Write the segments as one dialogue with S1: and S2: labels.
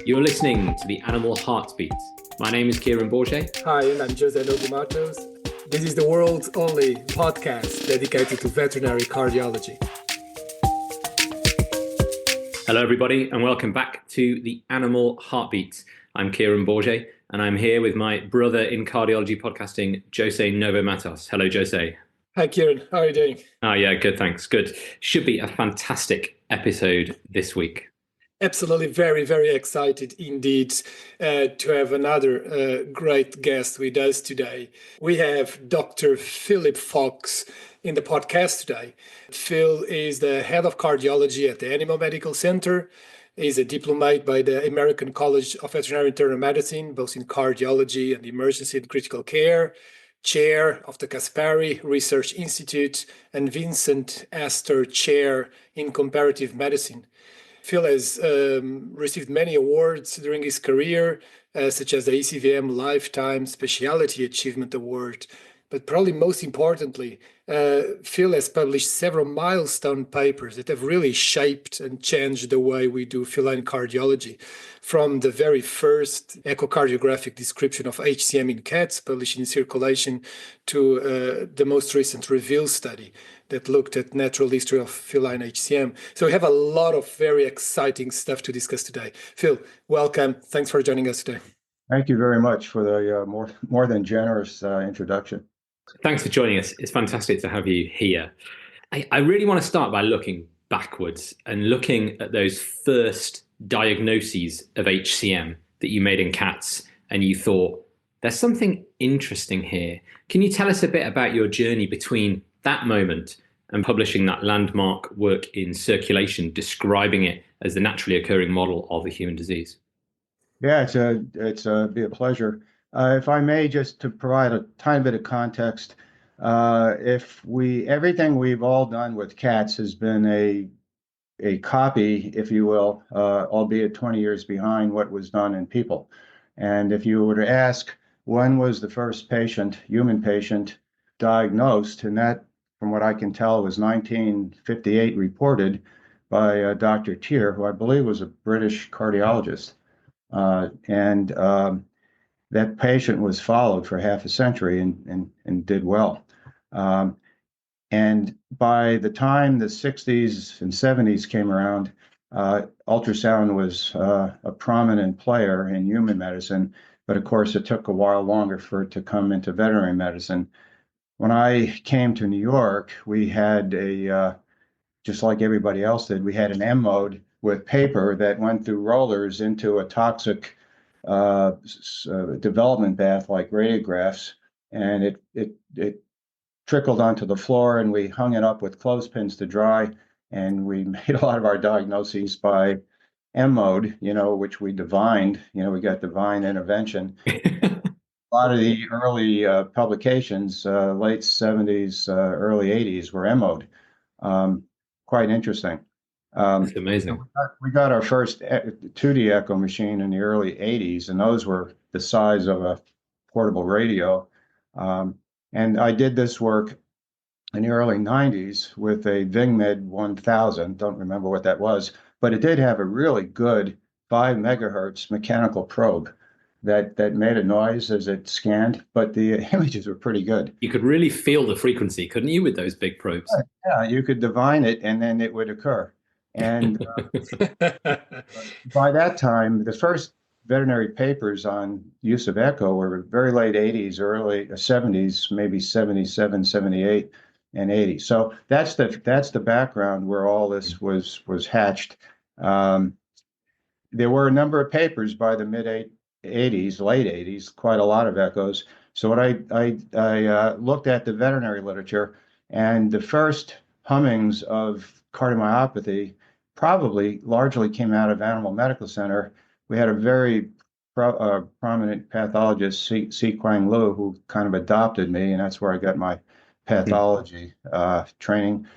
S1: You're listening to the Animal Heartbeat. My name is Kieran and Jose.
S2: Hi, and I'm Jose Nogumatos. This is the world's only podcast dedicated to veterinary cardiology.
S1: Hello, everybody, and welcome back to the Animal Heartbeat. I'm Kieran Borge, and I'm here with my brother in cardiology podcasting, Jose Novomatos. Hello, Jose.
S2: Hi, Kieran. How are you doing?
S1: Yeah, good, thanks. Good. Should be a fantastic episode this week.
S2: Absolutely, very, very excited indeed to have another great guest with us today. We have Dr. Philip Fox in the podcast today. Phil is the head of cardiology at the Animal Medical Center. He's a diplomate by the American College of Veterinary Internal Medicine, both in cardiology and emergency and critical care, chair of the Caspary Research Institute, and Vincent Astor Chair in Comparative Medicine. Phil has received many awards during his career, such as the ECVM Lifetime Specialty Achievement Award. But probably most importantly, Phil has published several milestone papers that have really shaped and changed the way we do feline cardiology, from the very first echocardiographic description of HCM in cats published in Circulation to the most recent REVEAL study that looked at natural history of feline HCM. So we have a lot of very exciting stuff to discuss today. Phil, welcome. Thanks for joining us today.
S3: Thank you very much for the more than generous introduction.
S1: Thanks for joining us. It's fantastic to have you here. I really want to start by looking backwards and looking at those first diagnoses of HCM that you made in cats, and you thought, there's something interesting here. Can you tell us a bit about your journey between that moment and publishing that landmark work in Circulation, describing it as the naturally occurring model of a human disease?
S3: Yeah, it's be a pleasure. If I may, just to provide a tiny bit of context, everything we've all done with cats has been a copy, if you will, albeit 20 years behind what was done in people. And if you were to ask, when was the first human patient diagnosed, and that, from what I can tell, was 1958, reported by Dr. Tier, who I believe was a British cardiologist. That patient was followed for half a century and did well. And by the time the 60s and 70s came around, ultrasound was a prominent player in human medicine, but of course it took a while longer for it to come into veterinary medicine. When I came to New York, we had just like everybody else did, we had an M mode with paper that went through rollers into a toxic development bath like radiographs, and it trickled onto the floor, and we hung it up with clothespins to dry, and we made a lot of our diagnoses by M mode, which we divined. We got divine intervention. A lot of the early publications, late 70s, early 80s, were M mode. Quite interesting.
S1: That's amazing.
S3: We got our first 2D echo machine in the early 80s, and those were the size of a portable radio. And I did this work in the early 90s with a VingMed 1000. Don't remember what that was, but it did have a really good 5 megahertz mechanical probe that made a noise as it scanned, but the images were pretty good.
S1: You could really feel the frequency, couldn't you, with those big probes?
S3: Yeah, you could divine it, and then it would occur. And by that time, the first veterinary papers on use of echo were very late 80s, early 70s, maybe 77, 78, and 80. So that's the background where all this was hatched. There were a number of papers by the mid 80s, late 80s, quite a lot of echoes. So what I looked at the veterinary literature, and the first hummings of cardiomyopathy probably largely came out of Animal Medical Center. We had a very prominent pathologist, C. Quang Lu, who kind of adopted me, and that's where I got my pathology training.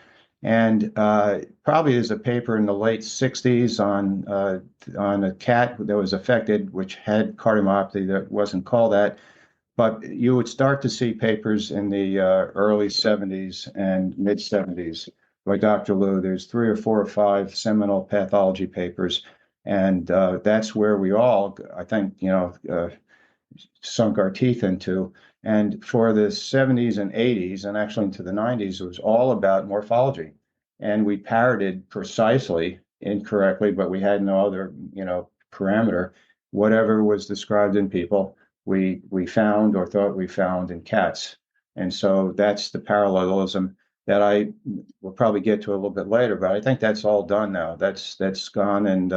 S3: And probably there's a paper in the late 60s on a cat that was affected, which had cardiomyopathy that wasn't called that. But you would start to see papers in the early 70s and mid 70s by Dr. Lu. There's 3 or 4 or 5 seminal pathology papers. And that's where we all, I think, sunk our teeth into. And for the 70s and 80s, and actually into the 90s, it was all about morphology. And we parroted precisely, incorrectly, but we had no other, parameter. Whatever was described in people, we found or thought we found in cats. And so that's the parallelism that I will probably get to a little bit later, but I think that's all done now. That's gone, and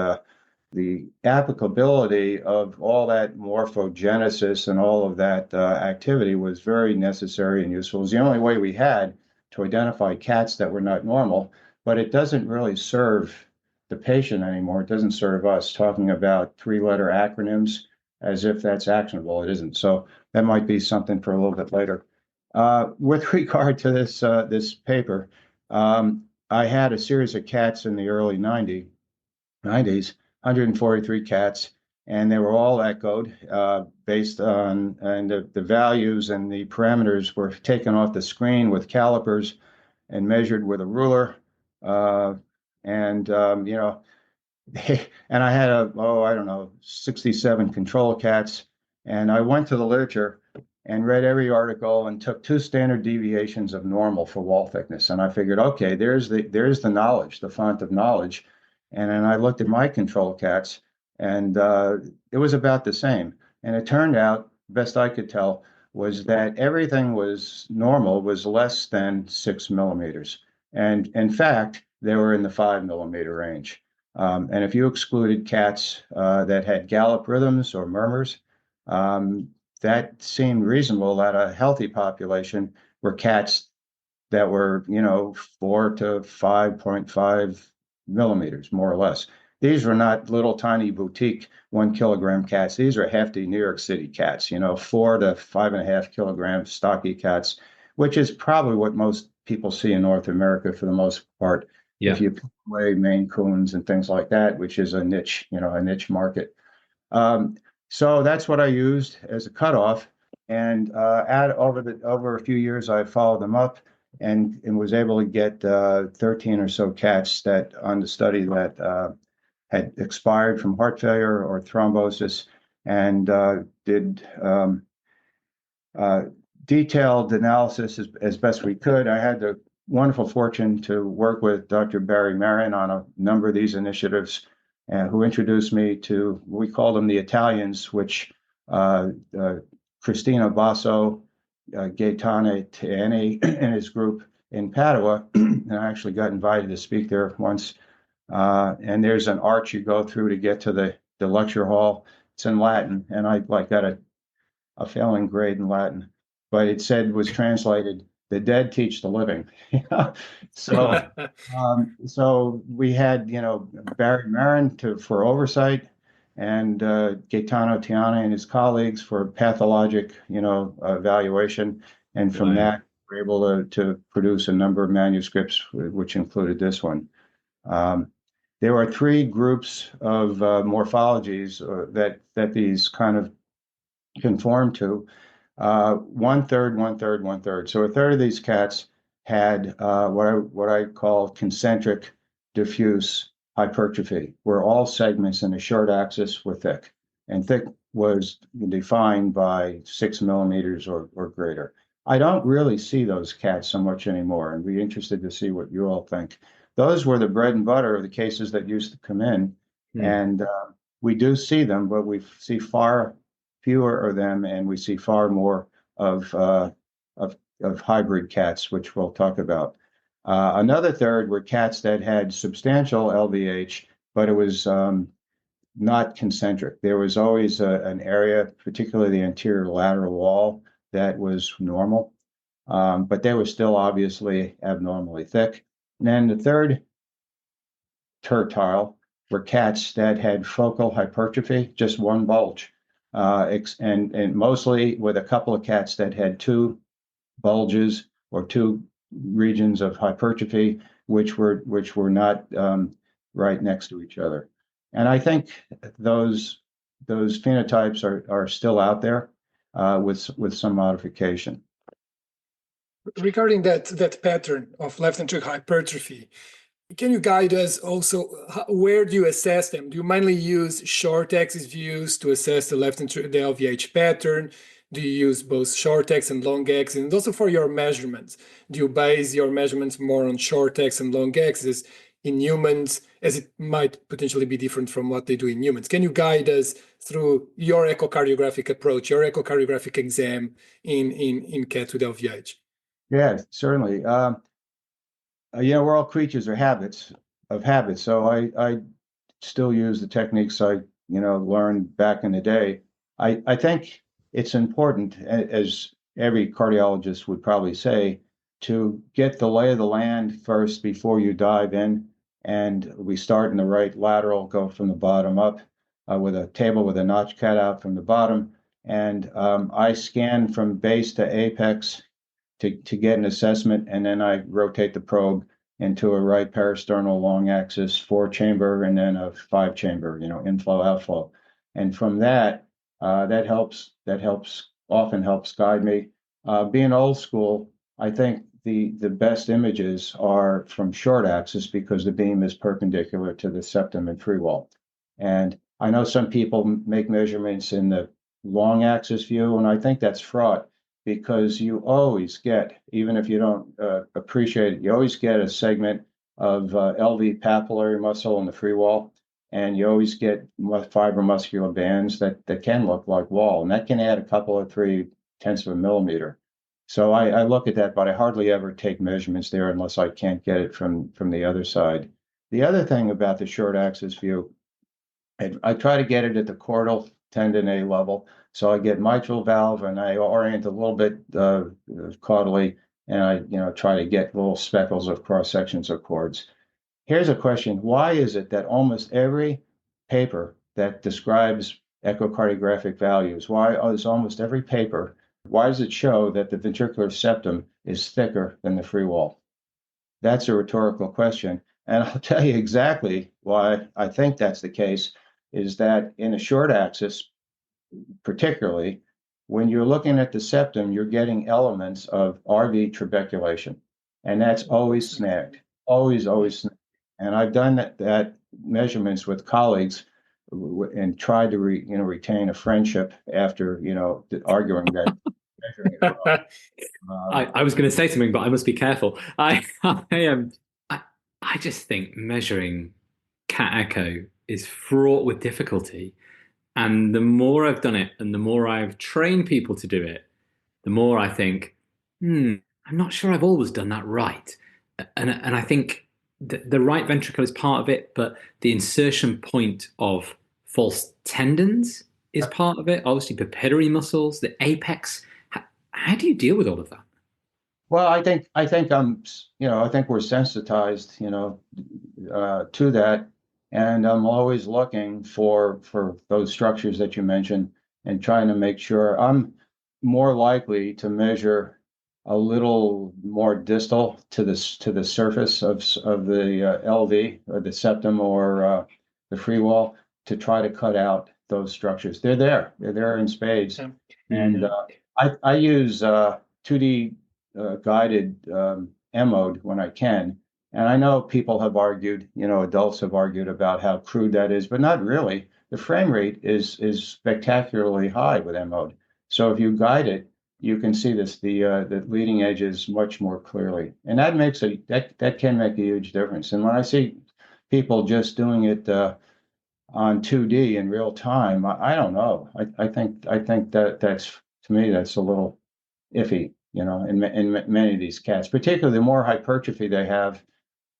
S3: the applicability of all that morphogenesis and all of that activity was very necessary and useful. It was the only way we had to identify cats that were not normal, but it doesn't really serve the patient anymore. It doesn't serve us. Talking about three-letter acronyms as if that's actionable, it isn't. So that might be something for a little bit later. With regard to this paper, I had a series of cats in the early 90s, 143 cats, and they were all echoed based on, and the values and the parameters were taken off the screen with calipers and measured with a ruler. And, and I had I don't know, 67 control cats. And I went to the literature and read every article and took 2 standard deviations of normal for wall thickness. And I figured, okay, there's the knowledge, the font of knowledge. And then I looked at my control cats, and it was about the same. And it turned out, best I could tell, was that everything was normal, was less than 6 millimeters. And in fact, they were in the 5 millimeter range. And if you excluded cats that had gallop rhythms or murmurs, that seemed reasonable at a healthy population were cats that were, 4 to 5.5 millimeters, more or less. These were not little tiny boutique 1 kilogram cats. These are hefty New York City cats, 4 to 5.5 kilogram stocky cats, which is probably what most people see in North America for the most part.
S1: Yeah.
S3: If you put away Maine Coons and things like that, which is a niche market. So that's what I used as a cutoff, and over a few years, I followed them up and was able to get 13 or so cats that on the study that had expired from heart failure or thrombosis, and did detailed analysis as best we could. I had the wonderful fortune to work with Dr. Barry Marin on a number of these initiatives, who introduced me to, we call them the Italians, which Cristina Basso, Gaetano Tieni and his group in Padua, and I actually got invited to speak there once. And there's an arch you go through to get to the lecture hall. It's in Latin, and I got a failing grade in Latin, but it was translated, "The dead teach the living." So, so we had, Barry Marin for oversight, and Gaetano Tiani and his colleagues for pathologic, evaluation. And from that, we were able to produce a number of manuscripts, which included this one. There are 3 groups of morphologies that these kind of conform to. 1/3, 1/3, 1/3. So a third of these cats had what I call concentric diffuse hypertrophy, where all segments in the short axis were thick, and thick was defined by 6 millimeters or greater. I don't really see those cats so much anymore, and be interested to see what you all think. Those were the bread and butter of the cases that used to come in, and we do see them, but we see far fewer of them, and we see far more of hybrid cats, which we'll talk about. Another third were cats that had substantial LVH, but it was not concentric. There was always an area, particularly the anterior lateral wall, that was normal, but they were still obviously abnormally thick. And then the third tertile were cats that had focal hypertrophy, just one bulge. And mostly with a couple of cats that had 2 bulges or 2 regions of hypertrophy, which were not right next to each other. And I think those phenotypes are still out there with some modification.
S2: Regarding that pattern of left ventricular hypertrophy, Can you guide us also? Where do you assess them? Do you mainly use short axis views to assess the the LVH pattern? Do you use both short axis and long axis? And also for your measurements, do you base your measurements more on short axis and long axis in humans, as it might potentially be different from what they do in humans? Can you guide us through your echocardiographic approach, your echocardiographic exam in cats with LVH?
S3: Yeah, certainly. We're all creatures of habits. So I still use the techniques I, learned back in the day. I think it's important, as every cardiologist would probably say, to get the lay of the land first before you dive in. And we start in the right lateral, go from the bottom up with a table with a notch cut out from the bottom. And I scan from base to apex to get an assessment, and then I rotate the probe into a right parasternal long axis 4-chamber and then a 5-chamber, inflow outflow. And from that, often helps guide me. Being old school, I think the best images are from short axis because the beam is perpendicular to the septum and free wall. And I know some people make measurements in the long axis view, and I think that's fraught because you always get, even if you don't appreciate it, you always get a segment of LV papillary muscle in the free wall, and you always get fibromuscular bands that can look like wall, and that can add a couple of 0.3 of a millimeter. So I look at that, but I hardly ever take measurements there unless I can't get it from the other side. The other thing about the short axis view, I try to get it at the chordal tendon A level. So I get mitral valve and I orient a little bit caudally, and I try to get little speckles of cross sections of chords. Here's a question: why is it that almost every paper that describes echocardiographic values, why does it show that the ventricular septum is thicker than the free wall? That's a rhetorical question, and I'll tell you exactly why I think that's the case. Is that in a short axis, particularly when you're looking at the septum, you're getting elements of RV trabeculation, and that's always snagged, always snagged. And I've done that measurements with colleagues and tried to retain a friendship after arguing that measuring it wrong.
S1: I was going to say something, but I must be careful. I just think measuring cat echo is fraught with difficulty. And the more I've done it and the more I've trained people to do it, the more I think, I'm not sure I've always done that right. And I think the right ventricle is part of it, but the insertion point of false tendons is part of it. Obviously, pupillary muscles, the apex. How do you deal with all of that?
S3: Well, I think we're sensitized, to that, and I'm always looking for those structures that you mentioned and trying to make sure. I'm more likely to measure a little more distal to the surface of the LV or the septum or the free wall to try to cut out those structures. They're there in spades, and I use 2D guided M-mode when I can. And I know people have argued, adults have argued about how crude that is, but not really. The frame rate is spectacularly high with M-mode. So if you guide it, you can see the leading edges much more clearly. And that can make a huge difference. And when I see people just doing it on 2D in real time, I don't know. I think that's, to me, that's a little iffy. In many of these cats, particularly the more hypertrophy they have,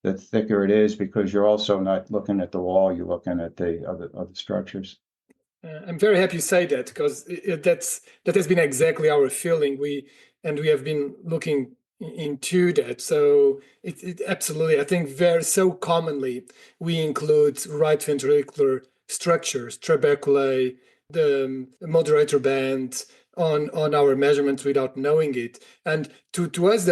S3: the thicker it is, because you're also not looking at the wall, you're looking at the other structures.
S2: I'm very happy you say that, because that has been exactly our feeling. We have been looking into that. So it absolutely, I think very so commonly we include right ventricular structures, trabeculae, the moderator band on our measurements without knowing it. And to us,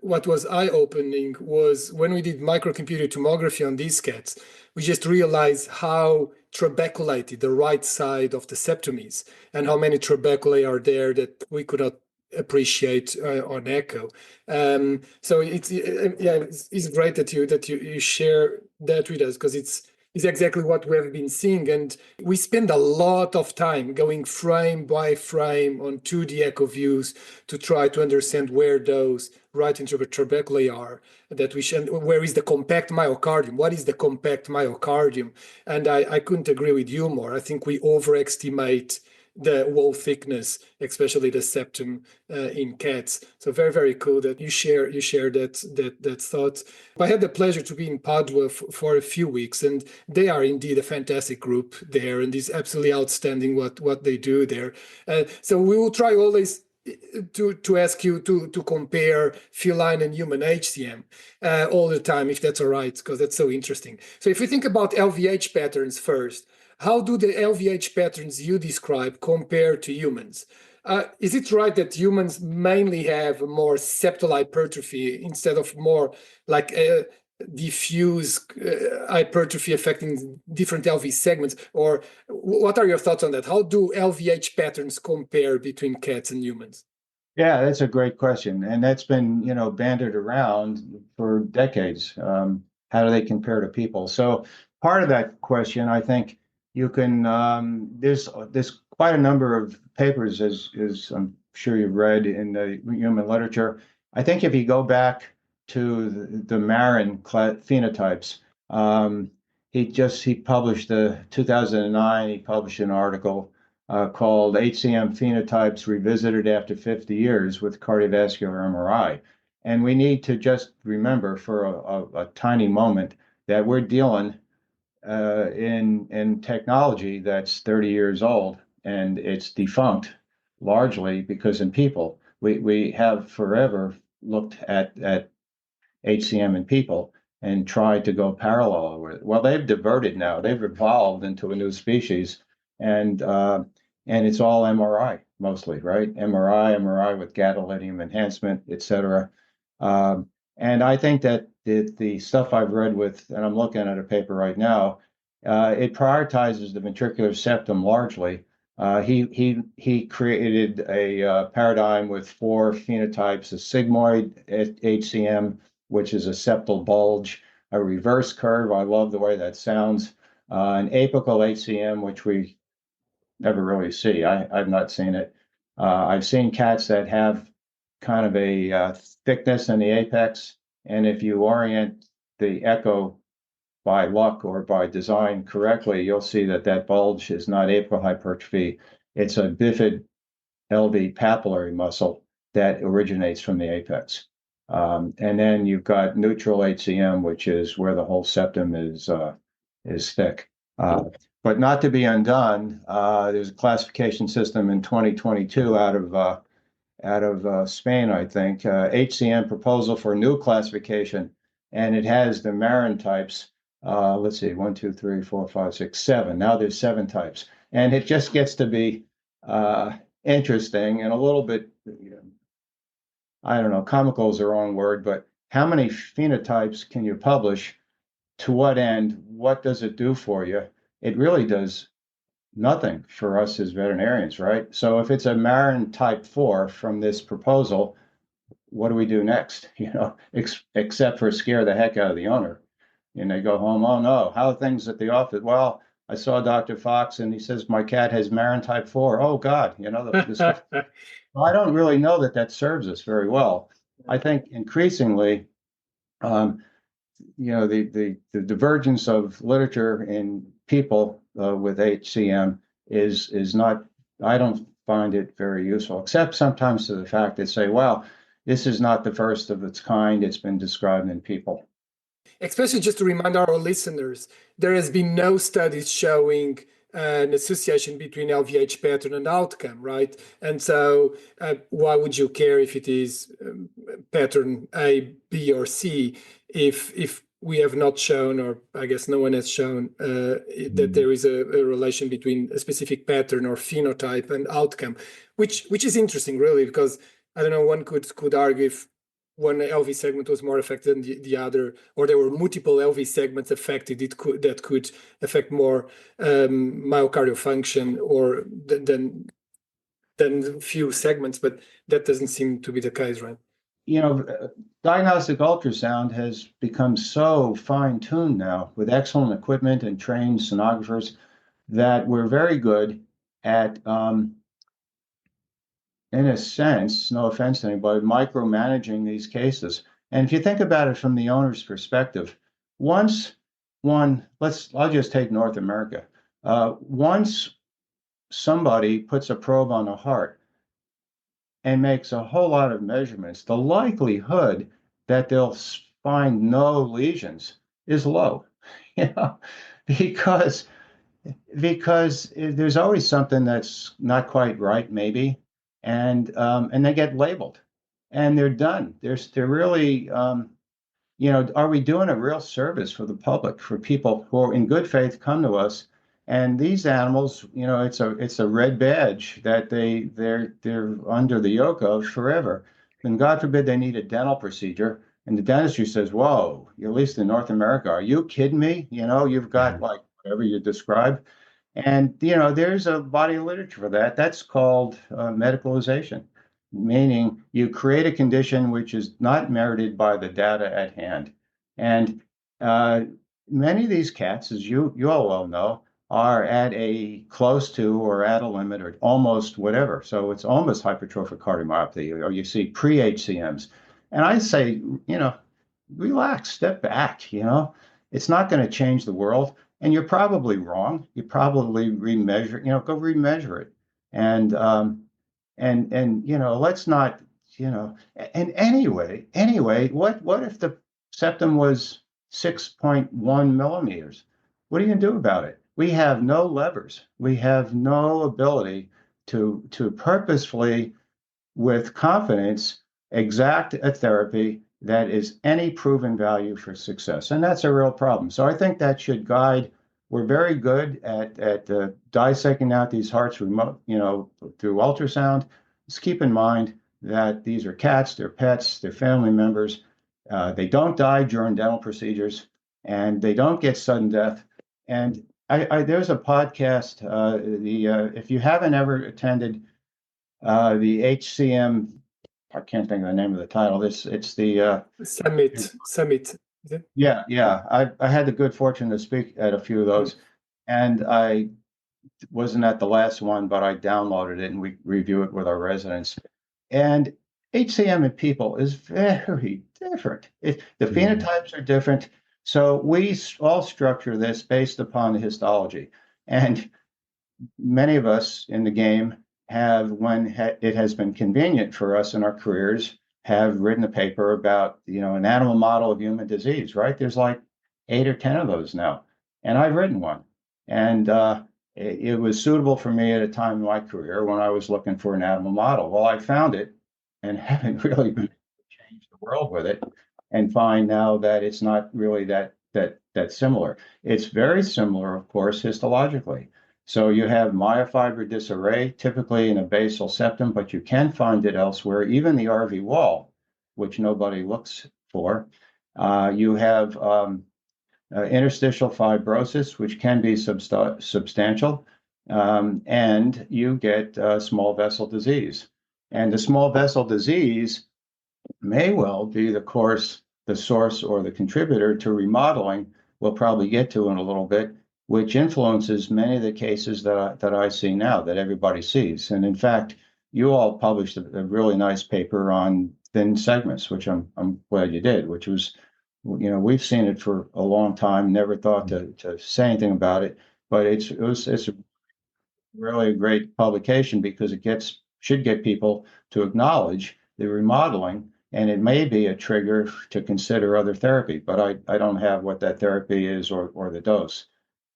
S2: what was eye-opening was when we did microcomputer tomography on these cats, we just realized how trabeculated the right side of the septum is, and how many trabeculae are there that we could not appreciate on echo. So it's great that you share that with us, because it's exactly what we have been seeing, and we spend a lot of time going frame by frame on 2D echo views to try to understand where those right ventricular are, that we should, where is the compact myocardium, what is the compact myocardium. And I couldn't agree with you more. I think we overestimate the wall thickness, especially the septum in cats. So very, very cool that you share that thought. I had the pleasure to be in Padua for a few weeks, and they are indeed a fantastic group there, and it's absolutely outstanding what they do there. So we will try always to ask you to compare feline and human HCM all the time, if that's all right, because that's so interesting. So if we think about LVH patterns first, how do the LVH patterns you describe compare to humans? Is it right that humans mainly have more septal hypertrophy instead of more like diffuse hypertrophy affecting different LV segments? Or what are your thoughts on that? How do LVH patterns compare between cats and humans?
S3: Yeah, that's a great question, and that's been, bandied around for decades. How do they compare to people? So part of that question, I think you can. There's quite a number of papers, as I'm sure you've read in the human literature. I think if you go back to the Marin phenotypes, he published 2009. He published an article called HCM Phenotypes Revisited After 50 Years with Cardiovascular MRI. And we need to just remember for a tiny moment that we're dealing in technology that's 30 years old, and it's defunct largely because in people, we have forever looked at HCM in people and tried to go parallel with it. Well, they've diverted now. They've evolved into a new species, and it's all MRI mostly, right? MRI with gadolinium enhancement, et cetera. And I think that the stuff I've read and I'm looking at a paper right now, it prioritizes the ventricular septum largely. He created a paradigm with 4 phenotypes: a sigmoid HCM, which is a septal bulge, a reverse curve. I love the way that sounds. An apical HCM, which we never really see. I've not seen it. I've seen cats that have kind of a thickness in the apex, and if you orient the echo by luck or by design correctly, you'll see that bulge is not apical hypertrophy. It's a bifid LV papillary muscle that originates from the apex. And then you've got neutral HCM, which is where the whole septum is thick. But not to be undone, there's a classification system in 2022 out of Spain, I think, HCM proposal for a new classification, and it has the Marin types. Let's see, 1, 2, 3, 4, 5, 6, 7. Now there's 7 types, and it just gets to be interesting and a little bit, I don't know, comical is the wrong word, but how many phenotypes can you publish? To what end? What does it do for you? It really does nothing for us as veterinarians, right? So if it's a Marin type 4 from this proposal, what do we do next? Except for scare the heck out of the owner. And they go home, oh no, how are things at the office? Well, I saw Dr. Fox and he says, my cat has Marin type 4. Oh God, I don't really know that serves us very well. I think increasingly, the divergence of literature in people with HCM is not, I don't find it very useful, except sometimes to the fact that say, well, this is not the first of its kind. It's been described in people.
S2: Especially just to remind our listeners, there has been no studies showing an association between LVH pattern and outcome, right? And so why would you care if it is pattern A, B, or C if we have not shown, or I guess no one has shown, that there is a relation between a specific pattern or phenotype and outcome, which is interesting, really, because I don't know, one could argue if one LV segment was more affected than the other, or there were multiple LV segments affected, that could affect more myocardial function or than than a few segments, but that doesn't seem to be the case, right?
S3: Diagnostic ultrasound has become so fine-tuned now with excellent equipment and trained sonographers that we're very good at, in a sense, no offense to anybody, micromanaging these cases. And if you think about it from the owner's perspective, once I'll just take North America. Once somebody puts a probe on the heart and makes a whole lot of measurements, the likelihood that they'll find no lesions is low, because there's always something that's not quite right, maybe, and they get labeled, and they're done. They're really, are we doing a real service for the public, for people who are in good faith come to us? And these animals, it's a red badge that they're under the yoke of forever. And God forbid they need a dental procedure, and the dentistry says, "Whoa, at least in North America, are you kidding me? You've got like whatever you describe." And there's a body of literature for that. That's called medicalization, meaning you create a condition which is not merited by the data at hand. And many of these cats, as you all well know, are at a close to or at a limit or almost whatever. So it's almost hypertrophic cardiomyopathy, or you see pre-HCMs. And I say, relax, step back, it's not going to change the world. And you're probably wrong. You probably remeasure, go remeasure it. And let's not, and anyway, what if the septum was 6.1 millimeters? What are you going to do about it? We have no levers. We have no ability to purposefully, with confidence, exact a therapy that is any proven value for success. And that's a real problem. So I think that should guide. We're very good at dissecting out these hearts remote, through ultrasound. Just keep in mind that these are cats, they're pets, they're family members. They don't die during dental procedures, and they don't get sudden death. And there's a podcast, if you haven't ever attended the HCM, I can't think of the name of the title. It's the
S2: Summit.
S3: Yeah. I had the good fortune to speak at a few of those, and I wasn't at the last one, but I downloaded it and we review it with our residents. And HCM in people is very different. The phenotypes are different. So we all structure this based upon the histology. And many of us in the game have, when it has been convenient for us in our careers, have written a paper about, an animal model of human disease, right? There's like 8 or 10 of those now. And I've written one. And it was suitable for me at a time in my career when I was looking for an animal model. Well, I found it and haven't really been able to change the world with it, and find now that it's not really that similar. It's very similar, of course, histologically. So you have myofiber disarray, typically in a basal septum, but you can find it elsewhere, even the RV wall, which nobody looks for. You have interstitial fibrosis, which can be substantial, and you get small vessel disease. And the small vessel disease may well be the source or the contributor to remodeling. We'll probably get to in a little bit, which influences many of the cases that I see now, that everybody sees. And in fact, you all published a really nice paper on thin segments, which I'm glad you did, which was, we've seen it for a long time, never thought to say anything about it, but it's really a great publication because it should get people to acknowledge the remodeling, and it may be a trigger to consider other therapy, but I don't have what that therapy is or the dose.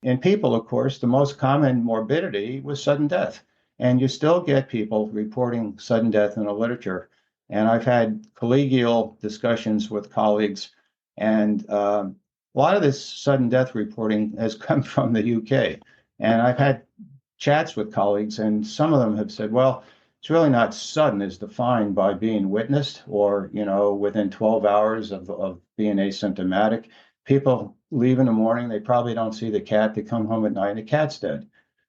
S3: In people, of course, the most common morbidity was sudden death, and you still get people reporting sudden death in the literature. And I've had collegial discussions with colleagues, and a lot of this sudden death reporting has come from the UK. And I've had chats with colleagues, and some of them have said, well, it's really not sudden as defined by being witnessed or, within 12 hours of being asymptomatic. People leave in the morning, they probably don't see the cat, they come home at night and the cat's dead.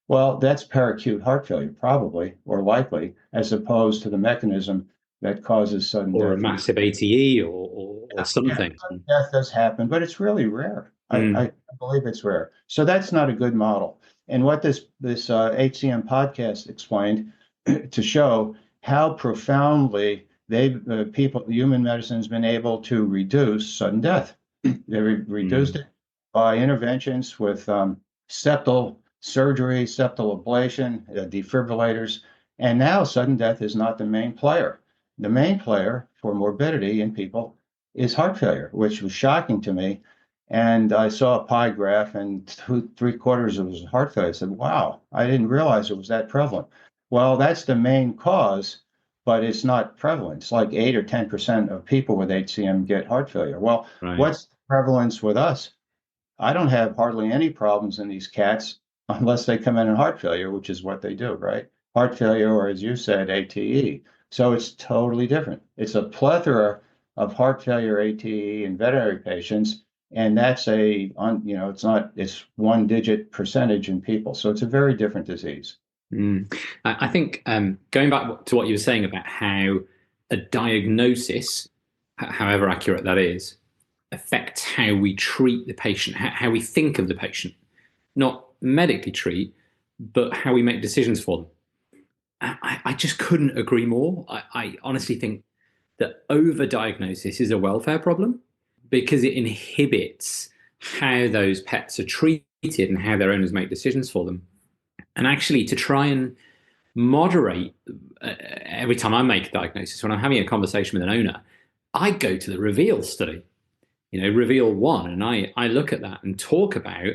S3: Well, that's peracute heart failure, probably, or likely, as opposed to the mechanism that causes sudden
S1: Or a
S3: death.
S1: massive ATE or
S3: Yeah,
S1: something.
S3: sudden death does happen, but it's really rare.
S1: Mm,
S3: I believe it's rare. So that's not a good model. And what this HCM podcast explained to show how profoundly human medicine has been able to reduce sudden death. They reduced
S1: mm,
S3: it by interventions with septal surgery, septal ablation, defibrillators, and now sudden death is not the main player. The main player for morbidity in people is heart failure, which was shocking to me. And I saw a pie graph, and three-quarters of it was heart failure. I said, "Wow, I didn't realize it was that prevalent." Well, that's the main cause, but it's not prevalent. It's like 8 or 10% of people with HCM get heart failure. Well,
S1: right.
S3: what's the prevalence with us? I don't have hardly any problems in these cats unless they come in heart failure, which is what they do, right? Heart failure, or as you said, ATE. So it's totally different. It's a plethora of heart failure, ATE, in veterinary patients, and that's it's one digit percentage in people. So it's a very different disease.
S1: Mm. I think going back to what you were saying about how a diagnosis, however accurate that is, affects how we treat the patient, how we think of the patient, not medically treat, but how we make decisions for them. I just couldn't agree more. I honestly think that overdiagnosis is a welfare problem because it inhibits how those pets are treated and how their owners make decisions for them. And actually, to try and moderate every time I make a diagnosis, when I'm having a conversation with an owner, I go to the reveal study, reveal one, and I look at that and talk about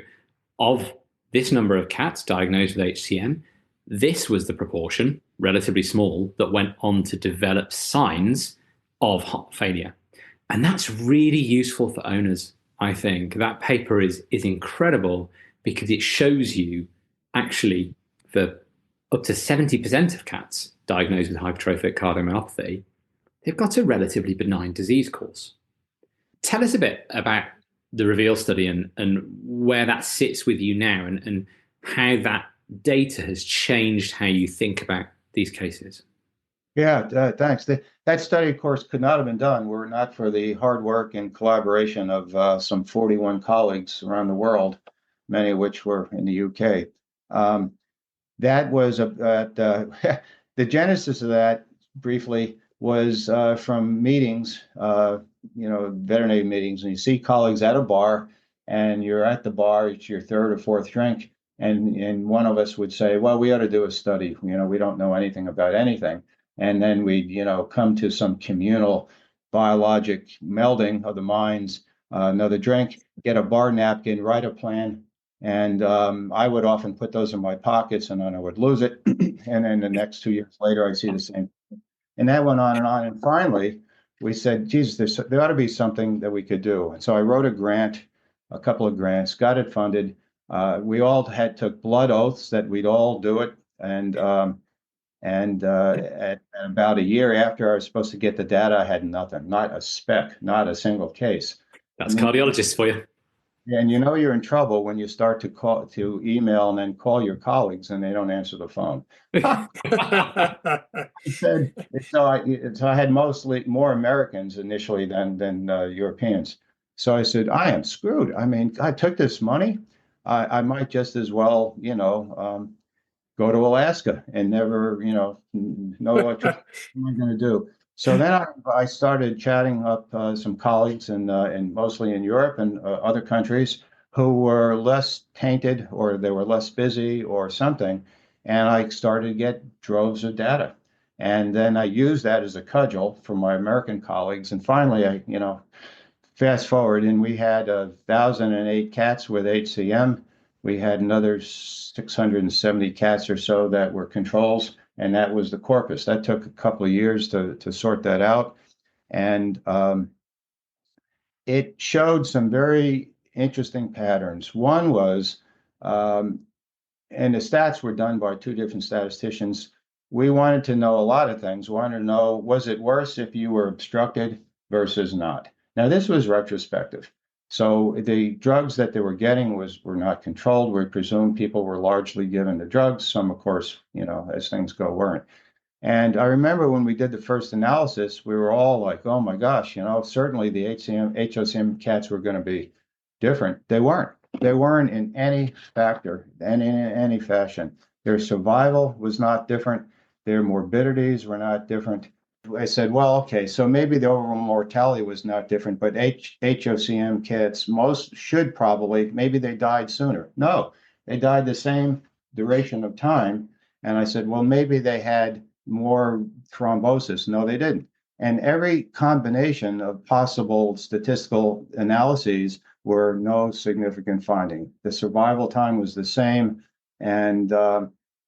S1: of this number of cats diagnosed with HCM, this was the proportion, relatively small, that went on to develop signs of heart failure. And that's really useful for owners, I think. That paper is incredible because it shows you actually for up to 70% of cats diagnosed with hypertrophic cardiomyopathy, they've got a relatively benign disease course. Tell us a bit about the REVEAL study and where that sits with you now and how that data has changed how you think about these cases.
S3: Yeah, thanks. That study, of course, could not have been done were it not for the hard work and collaboration of some 41 colleagues around the world, many of which were in the UK. That was the genesis of that, briefly, was from meetings, veterinary meetings, and you see colleagues at a bar, and you're at the bar, it's your third or fourth drink, and one of us would say, "Well, we ought to do a study. We don't know anything about anything." And then we'd, come to some communal biologic melding of the minds, another drink, get a bar napkin, write a plan. And I would often put those in my pockets and then I would lose it. And then the next 2 years later, I see the same. And that went on and on. And finally, we said, Jesus, there ought to be something that we could do. And so I wrote a couple of grants, got it funded. We all took blood oaths that we'd all do it. And at about a year after I was supposed to get the data, I had nothing, not a speck, not a single case.
S1: That's cardiologists for you.
S3: And you're in trouble when you start to email and then call your colleagues and they don't answer the phone. So I had mostly more Americans initially than Europeans. So I said, I am screwed. I mean, I took this money. I might just as well, go to Alaska and never, know what am I going to do? So then I started chatting up some colleagues and mostly in Europe and other countries who were less tainted or they were less busy or something. And I started to get droves of data. And then I used that as a cudgel for my American colleagues. And finally, fast forward, and we had 1,008 cats with HCM. We had another 670 cats or so that were controls, and that was the corpus. That took a couple of years to sort that out. And it showed some very interesting patterns. One was, and the stats were done by two different statisticians. We wanted to know a lot of things. We wanted to know, was it worse if you were obstructed versus not? Now, this was retrospective. So the drugs that they were getting were not controlled. We presume people were largely given the drugs. Some, of course, as things go, weren't. And I remember when we did the first analysis, we were all like, oh my gosh, certainly the HOCM cats were going to be different. They weren't. They weren't in any factor, and in any fashion. Their survival was not different. Their morbidities were not different. I said, well, okay, so maybe the overall mortality was not different, but HOCM cats, most should probably, maybe they died sooner. No, they died the same duration of time. And I said, well, maybe they had more thrombosis. No, they didn't. And every combination of possible statistical analyses were no significant finding. The survival time was the same, and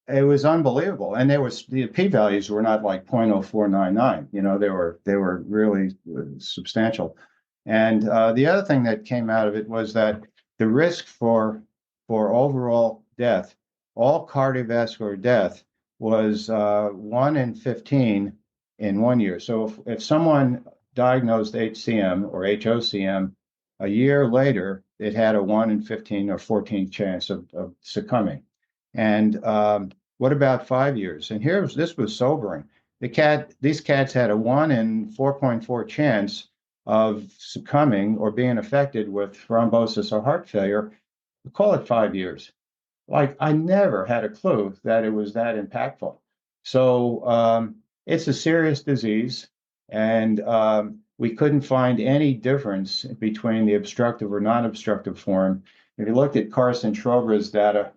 S3: it was unbelievable. And the p-values were not like 0.0499. They were really substantial. And the other thing that came out of it was that the risk for overall death, all cardiovascular death, was 1 in 15 in 1 year. So if someone diagnosed HCM or HOCM a year later, it had a 1 in 15 or 14 chance of succumbing. And what about 5 years? And this was sobering. These cats had a 1 in 4.4 chance of succumbing or being affected with thrombosis or heart failure. We call it 5 years. Like, I never had a clue that it was that impactful. So it's a serious disease, and we couldn't find any difference between the obstructive or non-obstructive form. If you looked at Carson Schrober's data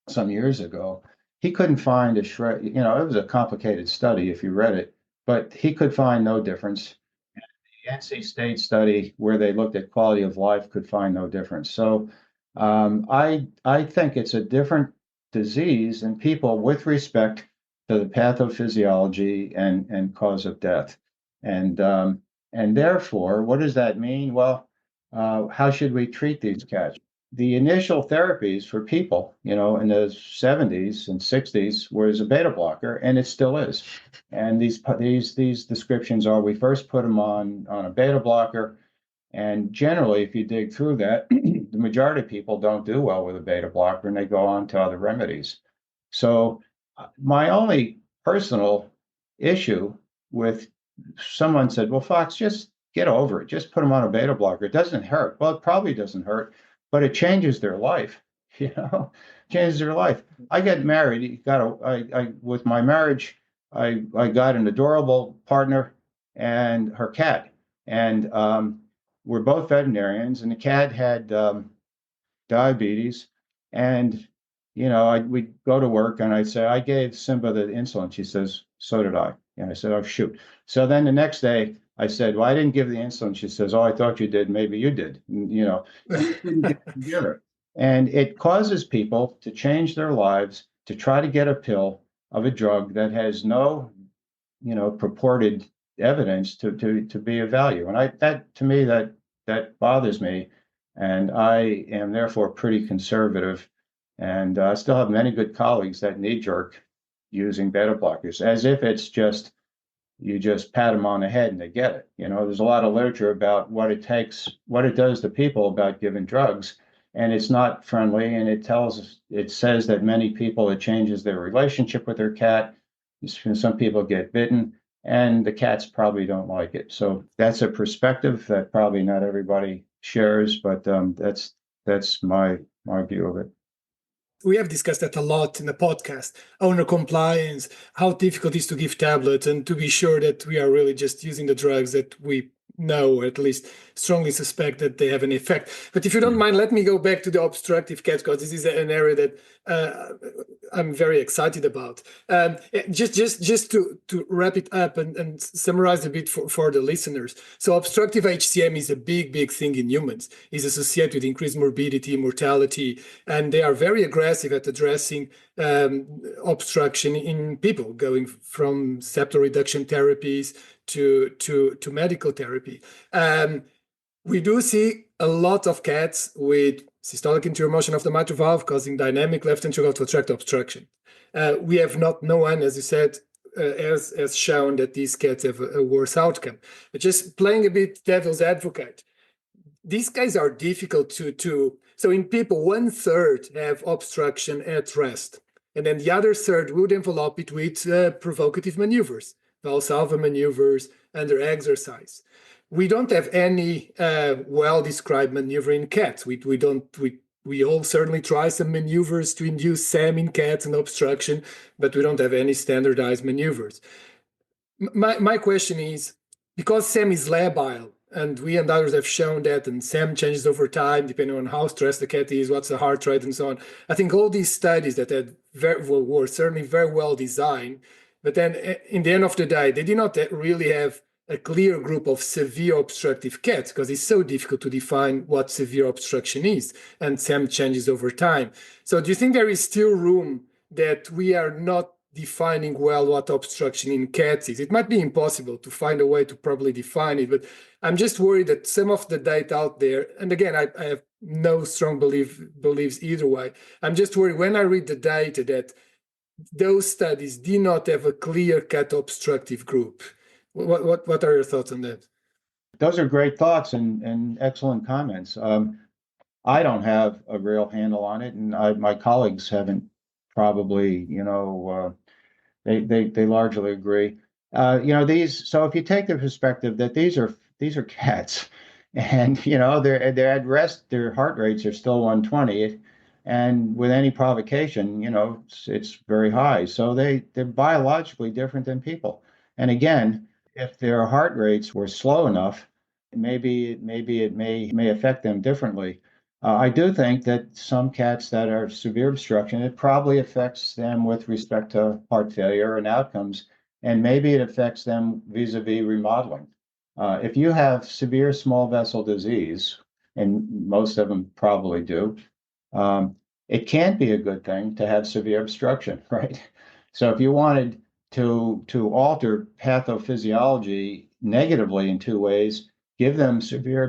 S3: some years ago, he couldn't find a shred. It was a complicated study if you read it, but he could find no difference. The NC State study, where they looked at quality of life, could find no difference. So I think it's a different disease in people with respect to the pathophysiology and cause of death. And therefore, what does that mean? Well, how should we treat these cats? The initial therapies for people, in the 70s and 60s was a beta blocker, and it still is. And these descriptions are: we first put them on a beta blocker, and generally, if you dig through that, the majority of people don't do well with a beta blocker, and they go on to other remedies. So my only personal issue with someone said, well, Fox, just get over it. Just put them on a beta blocker. It doesn't hurt. Well, it probably doesn't hurt, but it changes their life. Changes their life. I got married. With my marriage, I got an adorable partner and her cat, and we're both veterinarians, and the cat had diabetes, and we'd go to work, and I'd say, I gave Simba the insulin. She says, so did I. And I said, oh, shoot. So then the next day I said, well, I didn't give the insulin. She says, oh, I thought you did. Maybe you did. And it causes people to change their lives to try to get a pill of a drug that has no, purported evidence to be of value. And that bothers me. And I am therefore pretty conservative. And I still have many good colleagues that knee jerk using beta blockers as if it's just, you just pat them on the head and they get it. There's a lot of literature about what it does to people about giving drugs, and it's not friendly. And it says that many people, it changes their relationship with their cat. Some people get bitten, and the cats probably don't like it. So that's a perspective that probably not everybody shares, but that's my view of it.
S2: We have discussed that a lot in the podcast, owner compliance, how difficult it is to give tablets, and to be sure that we are really just using the drugs that we know, or at least strongly suspect that they have an effect. But if you don't mind, let me go back to the obstructive cats, because this is an area that I'm very excited about. Just to wrap it up and summarize a bit for the listeners. So obstructive HCM is a big thing in humans. It's associated with increased morbidity, mortality, and they are very aggressive at addressing obstruction in people, going from septal reduction therapies to medical therapy. We do see a lot of cats with systolic interior motion of the mitral valve causing dynamic left ventricular tract obstruction. We have not no one, as you said, has shown that these cats have a worse outcome. But just playing a bit devil's advocate, these guys are difficult to. So in people, 1/3 have obstruction at rest, and then the other third would envelop it with provocative maneuvers, Valsalva maneuvers, under exercise. We don't have any well-described maneuver in cats. We all certainly try some maneuvers to induce SAM in cats and obstruction, but we don't have any standardized maneuvers. My question is, because SAM is labile, and we and others have shown that, and SAM changes over time depending on how stressed the cat is, what's the heart rate, and so on. I think all these studies that were certainly very well designed, but then in the end of the day, they did not really have a clear group of severe obstructive cats, because it's so difficult to define what severe obstruction is, and SAM changes over time. So do you think there is still room that we are not defining well what obstruction in cats is? It might be impossible to find a way to properly define it, but I'm just worried that some of the data out there, and again, I have no strong beliefs either way. I'm just worried when I read the data that those studies do not have a clear-cut obstructive group. What are your thoughts on that?
S3: Those are great thoughts and excellent comments. I don't have a real handle on it, and my colleagues haven't probably, they largely agree. So if you take the perspective that these are cats, and they're at rest, their heart rates are still 120, and with any provocation, it's very high. So they're biologically different than people. And again, if their heart rates were slow enough, maybe it may affect them differently. I do think that some cats that are severe obstruction, it probably affects them with respect to heart failure and outcomes, and maybe it affects them vis-a-vis remodeling. If you have severe small vessel disease, and most of them probably do, it can't be a good thing to have severe obstruction, right? So if you wanted to alter pathophysiology negatively in two ways, give them severe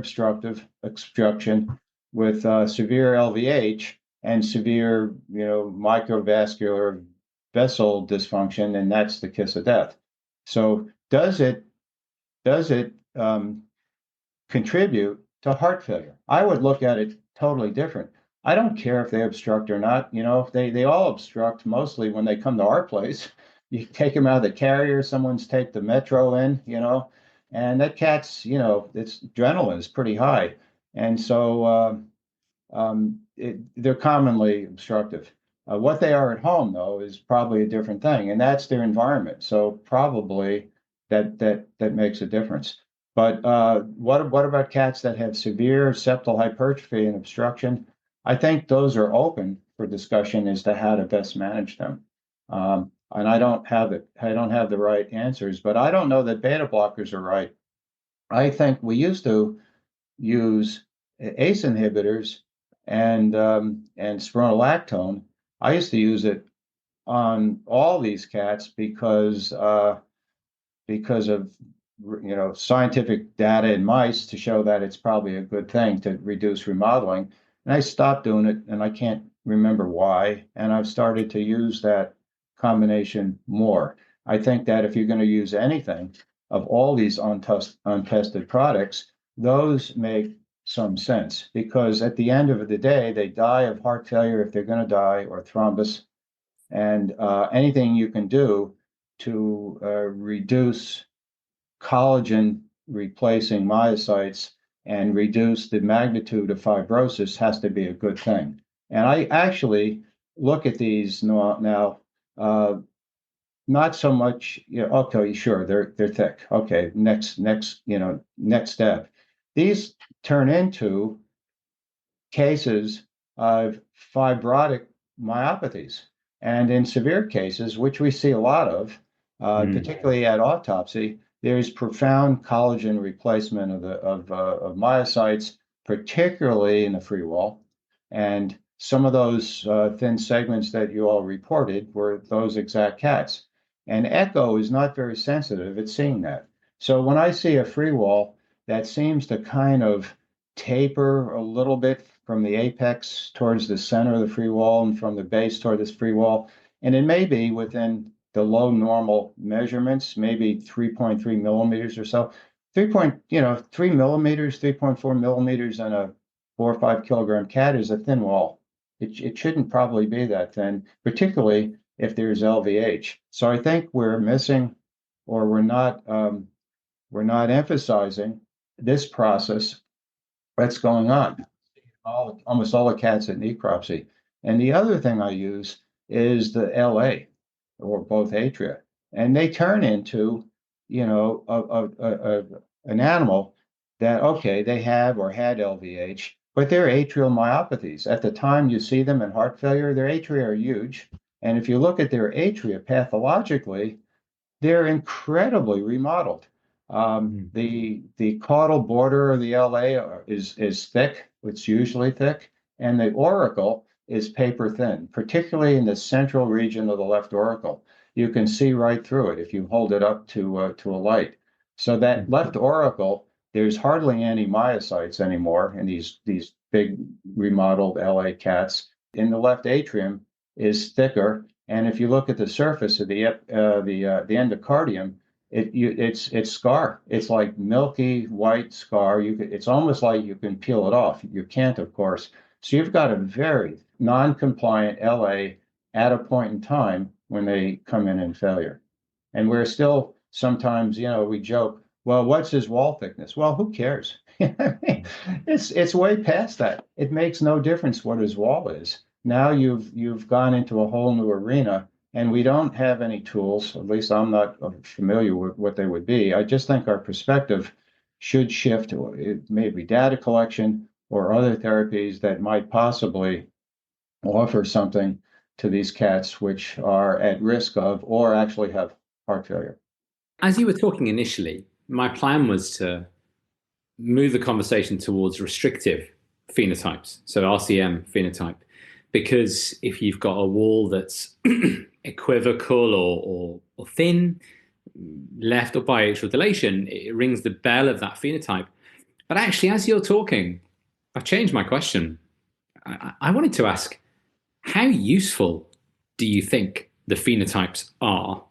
S3: obstruction with severe LVH and severe, microvascular vessel dysfunction, and that's the kiss of death. So does it contribute to heart failure? I would look at it totally different. I don't care if they obstruct or not. If they all obstruct mostly when they come to our place. You take them out of the carrier, someone's take the metro in, and that cat's, its adrenaline is pretty high. And so they're commonly obstructive. What they are at home, though, is probably a different thing, and that's their environment. So probably that makes a difference. But what about cats that have severe septal hypertrophy and obstruction? I think those are open for discussion as to how to best manage them. And I don't have the right answers, but I don't know that beta blockers are right. I think we used to use ACE inhibitors and spironolactone. I used to use it on all these cats because of scientific data in mice to show that it's probably a good thing to reduce remodeling. And I stopped doing it, and I can't remember why. And I've started to use that combination more. I think that if you're going to use anything of all these untested products, those make some sense, because at the end of the day, they die of heart failure if they're going to die, or thrombus. And anything you can do to reduce collagen replacing myocytes and reduce the magnitude of fibrosis has to be a good thing. And I actually look at these now not so much, okay, sure, they're thick. Okay, next step. These turn into cases of fibrotic myopathies. And in severe cases, which we see a lot of, particularly at autopsy, there's profound collagen replacement of myocytes, particularly in the free wall. And some of those thin segments that you all reported were those exact cats. And echo is not very sensitive at seeing that. So when I see a free wall that seems to kind of taper a little bit from the apex towards the center of the free wall and from the base toward this free wall, and it may be within the low normal measurements, maybe 3.3 millimeters or so, 3 millimeters, 3.4 millimeters on a 4 or 5 kilogram cat is a thin wall. It shouldn't probably be that thin, particularly if there's LVH. So I think we're missing, or we're not emphasizing this process that's going on. Almost all the cats at necropsy. And the other thing I use is the LA, or both atria, and they turn into, an animal that, okay, they have or had LVH, but they're atrial myopathies. At the time you see them in heart failure, their atria are huge. And if you look at their atria pathologically, they're incredibly remodeled. The caudal border of the LA is thick. It's usually thick, and the auricle is paper thin, particularly in the central region of the left auricle. You can see right through it if you hold it up to a light. So that left auricle, there's hardly any myocytes anymore in these big remodeled LA cats. In the left atrium is thicker, and if you look at the surface of the endocardium, it's scar. It's like milky white scar. It's almost like you can peel it off. You can't, of course. So you've got a very non-compliant LA at a point in time when they come in failure. And we're still sometimes, we joke, well, what's his wall thickness? Well, who cares? It's way past that. It makes no difference what his wall is. Now you've gone into a whole new arena, and we don't have any tools. At least I'm not familiar with what they would be. I just think our perspective should shift to it, maybe data collection or other therapies that might possibly offer something to these cats which are at risk of or actually have heart failure.
S1: As you were talking initially, my plan was to move the conversation towards restrictive phenotypes, so RCM phenotype, because if you've got a wall that's equivocal or thin, left or biatrial dilation, it rings the bell of that phenotype. But actually, as you're talking, I've changed my question. I wanted to ask, how useful do you think the phenotypes are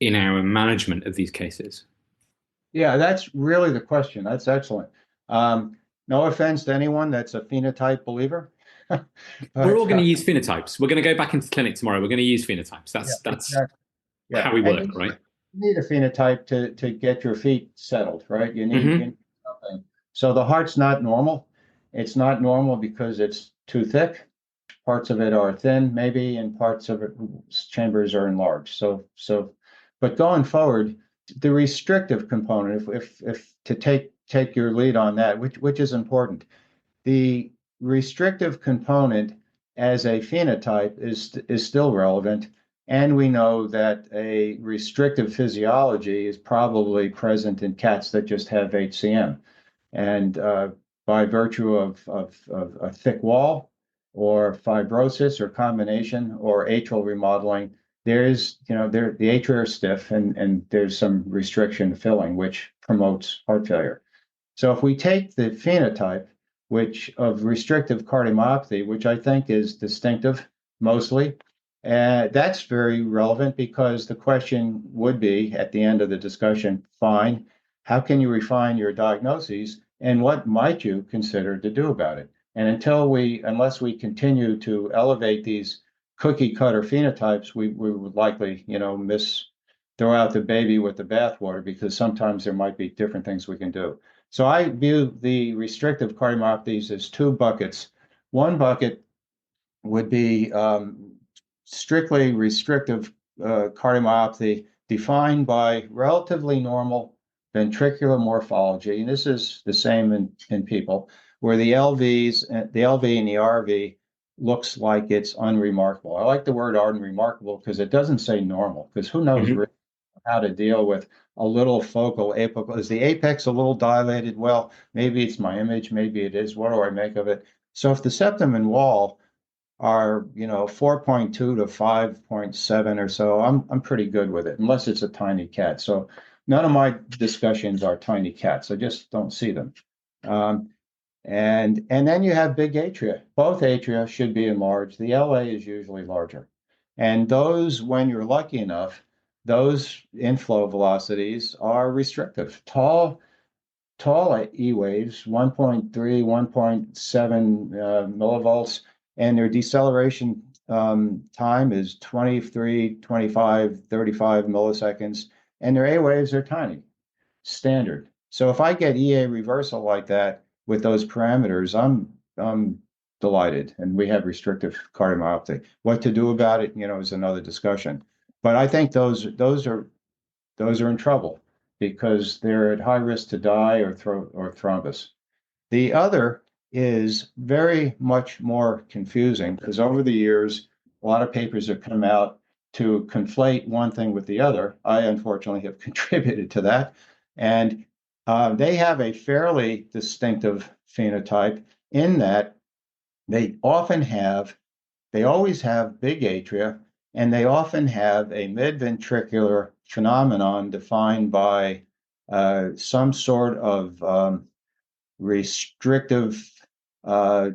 S1: in our management of these cases?
S3: Yeah, that's really the question. That's excellent. No offense to anyone that's a phenotype believer.
S1: We're all going to use phenotypes. We're going to go back into the clinic tomorrow. We're going to use phenotypes. That's
S3: exactly.
S1: how we work, right?
S3: You need a phenotype to get your feet settled, right? You need something. So the heart's not normal. It's not normal because it's too thick. Parts of it are thin, maybe, and parts of it chambers are enlarged. But going forward, the restrictive component, if to take your lead on that, which is important, the restrictive component as a phenotype is still relevant, and we know that a restrictive physiology is probably present in cats that just have HCM, and by virtue of a thick wall or fibrosis or combination or atrial remodeling, the atria are stiff, and there's some restriction filling, which promotes heart failure. So if we take the phenotype, which of restrictive cardiomyopathy, which I think is distinctive mostly, that's very relevant, because the question would be at the end of the discussion, fine, how can you refine your diagnoses, and what might you consider to do about it? And unless we continue to elevate these cookie cutter phenotypes, we would likely, throw out the baby with the bathwater, because sometimes there might be different things we can do. So I view the restrictive cardiomyopathies as two buckets. One bucket would be strictly restrictive cardiomyopathy defined by relatively normal ventricular morphology, and this is the same in people, where the LV and the RV looks like it's unremarkable. I like the word unremarkable because it doesn't say normal, because who knows really how to deal with a little focal apical. Is the apex a little dilated? Well, maybe it's my image, maybe it is. What do I make of it? So if the septum and wall are 4.2 to 5.7 or so, I'm pretty good with it, unless it's a tiny cat. So none of my discussions are tiny cats. I just don't see them. And then you have big atria. Both atria should be enlarged. The LA is usually larger. And those, when you're lucky enough, those inflow velocities are restrictive. Tall tall E waves, 1.3, 1.7 millivolts, and their deceleration time is 23, 25, 35 milliseconds, and their A waves are tiny, standard. So if I get EA reversal like that with those parameters, I'm delighted, and we have restrictive cardiomyopathy. What to do about it, is another discussion. But I think those are in trouble because they're at high risk to die or thrombus. The other is very much more confusing because over the years, a lot of papers have come out to conflate one thing with the other. I unfortunately have contributed to that. And they have a fairly distinctive phenotype in that they always have big atria, and they often have a mid-ventricular phenomenon defined by some sort of restrictive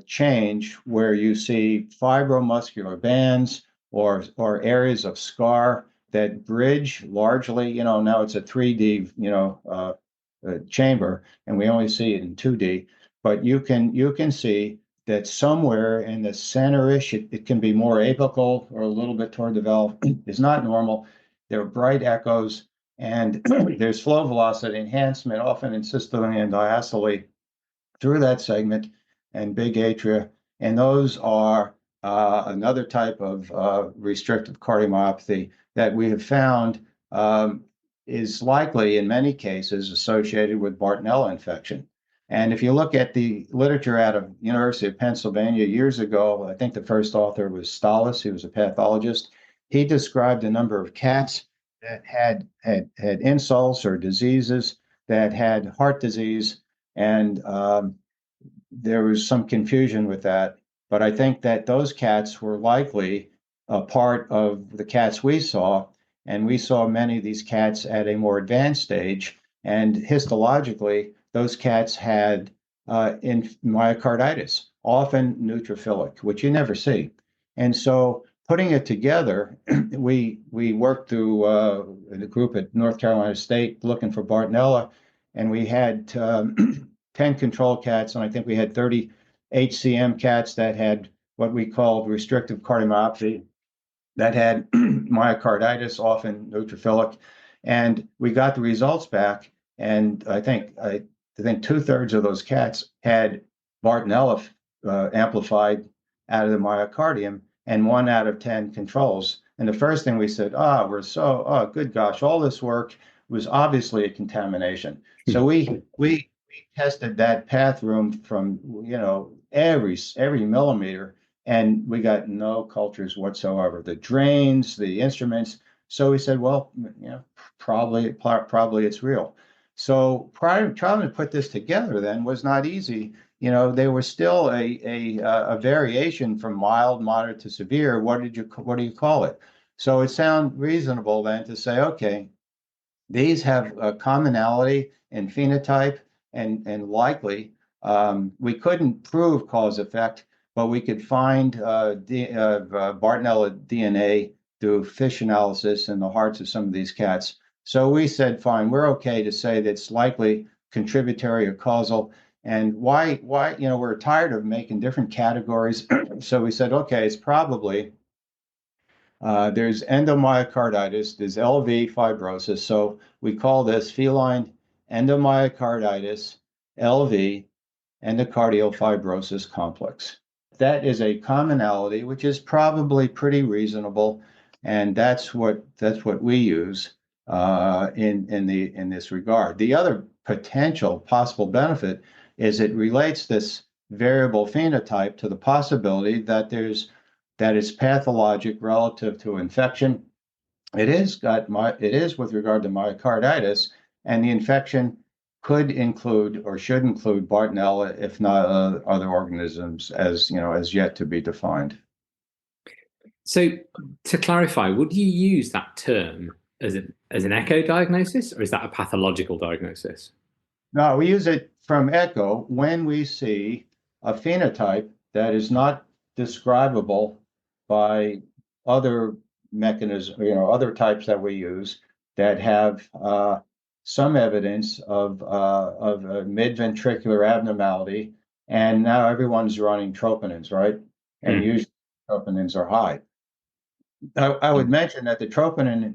S3: change where you see fibromuscular bands or areas of scar that bridge largely, now it's a 3D, chamber, and we only see it in 2D, but you can see that somewhere in the center-ish, it can be more apical or a little bit toward the valve, is not normal. There are bright echoes, and there's flow velocity enhancement, often in systole and diastole, through that segment and big atria. And those are another type of restrictive cardiomyopathy that we have found is likely in many cases associated with Bartonella infection. And if you look at the literature out of University of Pennsylvania years ago, I think the first author was Stalis, who was a pathologist. He described a number of cats that had insults or diseases, that had heart disease, and there was some confusion with that. But I think that those cats were likely a part of the cats we saw, and we saw many of these cats at a more advanced stage. And histologically, those cats had in myocarditis, often neutrophilic, which you never see. And so putting it together, we worked through the group at North Carolina State looking for Bartonella, and we had 10 control cats, and I think we had 30 HCM cats that had what we called restrictive cardiomyopathy, that had myocarditis, often neutrophilic, and we got the results back. And I think 2/3 of those cats had Bartonella amplified out of the myocardium, and 1 out of 10 controls. And the first thing we said, good gosh, all this work was obviously a contamination. So we tested that path room from every millimeter, and we got no cultures whatsoever. The drains, the instruments. So we said, well, probably it's real. So trying to put this together then was not easy. There was still a variation from mild, moderate to severe. What do you call it? So it sounded reasonable then to say, okay, these have a commonality in phenotype, and likely we couldn't prove cause effect, but we could find Bartonella DNA through FISH analysis in the hearts of some of these cats. So we said, fine, we're okay to say that it's likely contributory or causal. And why, we're tired of making different categories. So we said, okay, it's probably there's endomyocarditis, there's LV fibrosis. So we call this feline endomyocarditis, LV, endocardial fibrosis complex. That is a commonality, which is probably pretty reasonable, and that's what we use in this regard. The other potential possible benefit is it relates this variable phenotype to the possibility that it's pathologic relative to infection. It is with regard to myocarditis, and the infection could include or should include Bartonella, if not other organisms, as yet to be defined.
S1: So, to clarify, would you use that term as an echo diagnosis, or is that a pathological diagnosis?
S3: No, we use it from echo when we see a phenotype that is not describable by other mechanisms, other types that we use that have some evidence of a mid-ventricular abnormality, and now everyone's running troponins, right? And usually troponins are high. I would mention that the troponin,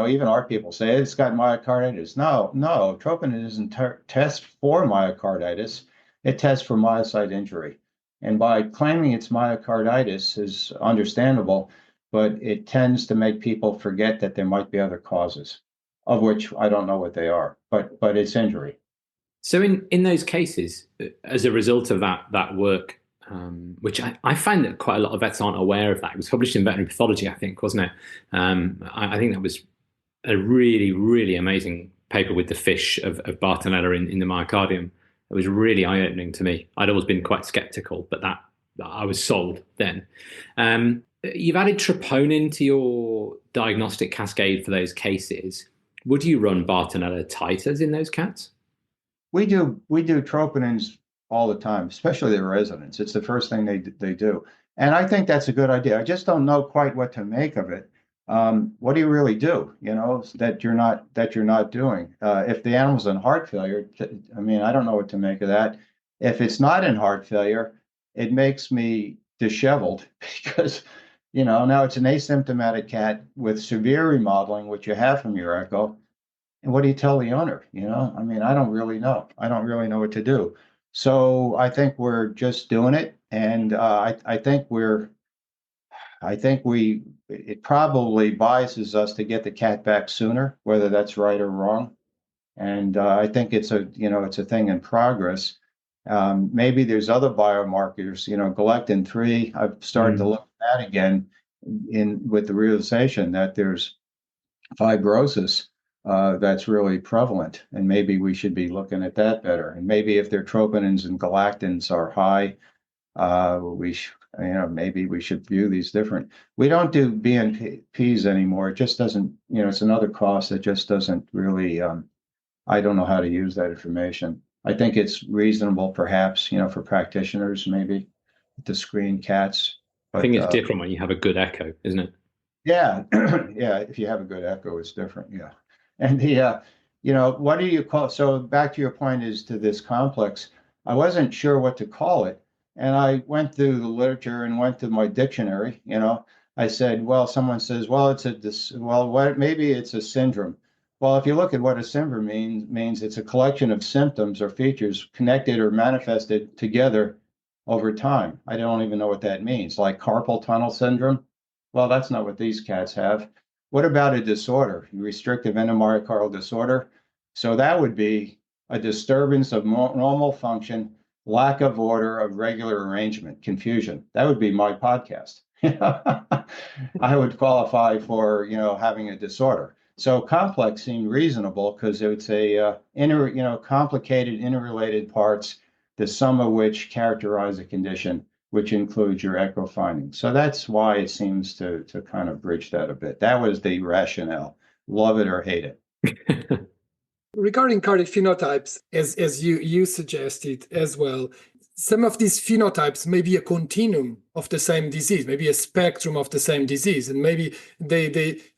S3: even our people say it's got myocarditis. No, troponin doesn't test for myocarditis. It tests for myocyte injury. And by claiming it's myocarditis is understandable, but it tends to make people forget that there might be other causes, of which I don't know what they are, but it's injury.
S1: So in those cases, as a result of that work, which I find that quite a lot of vets aren't aware of that. It was published in Veterinary Pathology, I think, wasn't it? I think that was a really, really amazing paper with the fish of Bartonella in the myocardium. It was really eye-opening to me. I'd always been quite skeptical, but that I was sold then. You've added troponin to your diagnostic cascade for those cases. Would you run Bartonella titers in those cats?
S3: We do troponins all the time, especially the residents. It's the first thing they do, and I think that's a good idea. I just don't know quite what to make of it. What do you really do? That you're not doing. If the animal's in heart failure, I mean, I don't know what to make of that. If it's not in heart failure, it makes me disheveled because now it's an asymptomatic cat with severe remodeling, which you have from your echo. And what do you tell the owner? I mean, I don't really know. I don't really know what to do. So I think we're just doing it, and I think it probably biases us to get the cat back sooner, whether that's right or wrong. And I think it's a thing in progress. Maybe there's other biomarkers, galectin-3. I've started to look at that again with the realization that there's fibrosis that's really prevalent, and maybe we should be looking at that better. And maybe if their troponins and galactins are high, maybe we should view these different. We don't do BNPs anymore. It just doesn't, it's another cost that just doesn't really. I don't know how to use that information. I think it's reasonable, perhaps, for practitioners maybe to screen cats.
S1: But, I think it's different when you have a good echo, isn't it?
S3: Yeah, yeah. If you have a good echo, it's different. Yeah. And what do you call? So back to your point is to this complex. I wasn't sure what to call it, and I went through the literature and went to my dictionary. I said, well, someone says, well, maybe it's a syndrome. Well, if you look at what a syndrome means it's a collection of symptoms or features connected or manifested together over time. I don't even know what that means, like carpal tunnel syndrome. Well, that's not what these cats have. What about a disorder, restrictive endomyocardial disorder? So that would be a disturbance of normal function, lack of order, of regular arrangement, confusion. That would be my podcast. I would qualify for, having a disorder. So complex seemed reasonable because it's a complicated, interrelated parts, the sum of which characterize a condition, which includes your echo findings. So that's why it seems to kind of bridge that a bit. That was the rationale. Love it or hate it.
S2: Regarding cardiac phenotypes, as you suggested as well, some of these phenotypes may be a continuum of the same disease, maybe a spectrum of the same disease, and maybe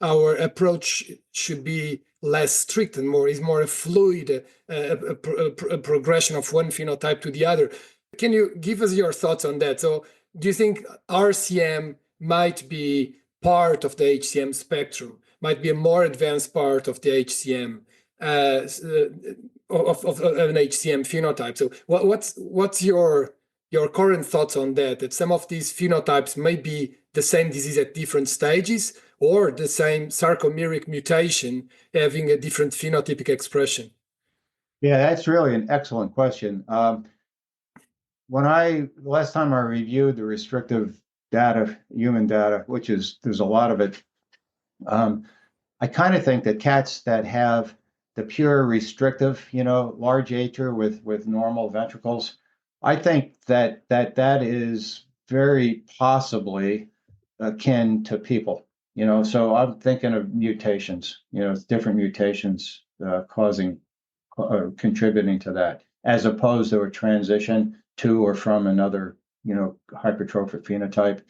S2: our approach should be less strict and more a fluid a progression of one phenotype to the other. Can you give us your thoughts on that? So, do you think RCM might be part of the HCM spectrum, might be a more advanced part of the HCM? Of an HCM phenotype. So what's your current thoughts on that? That some of these phenotypes may be the same disease at different stages, or the same sarcomeric mutation having a different phenotypic expression?
S3: Yeah, that's really an excellent question. Last time I reviewed the restrictive data, human data, there's a lot of it. I kind of think that cats that have the pure restrictive, large atria with normal ventricles, I think that is very possibly akin to people. So I'm thinking of mutations, different mutations contributing to that, as opposed to a transition to or from another, hypertrophic phenotype.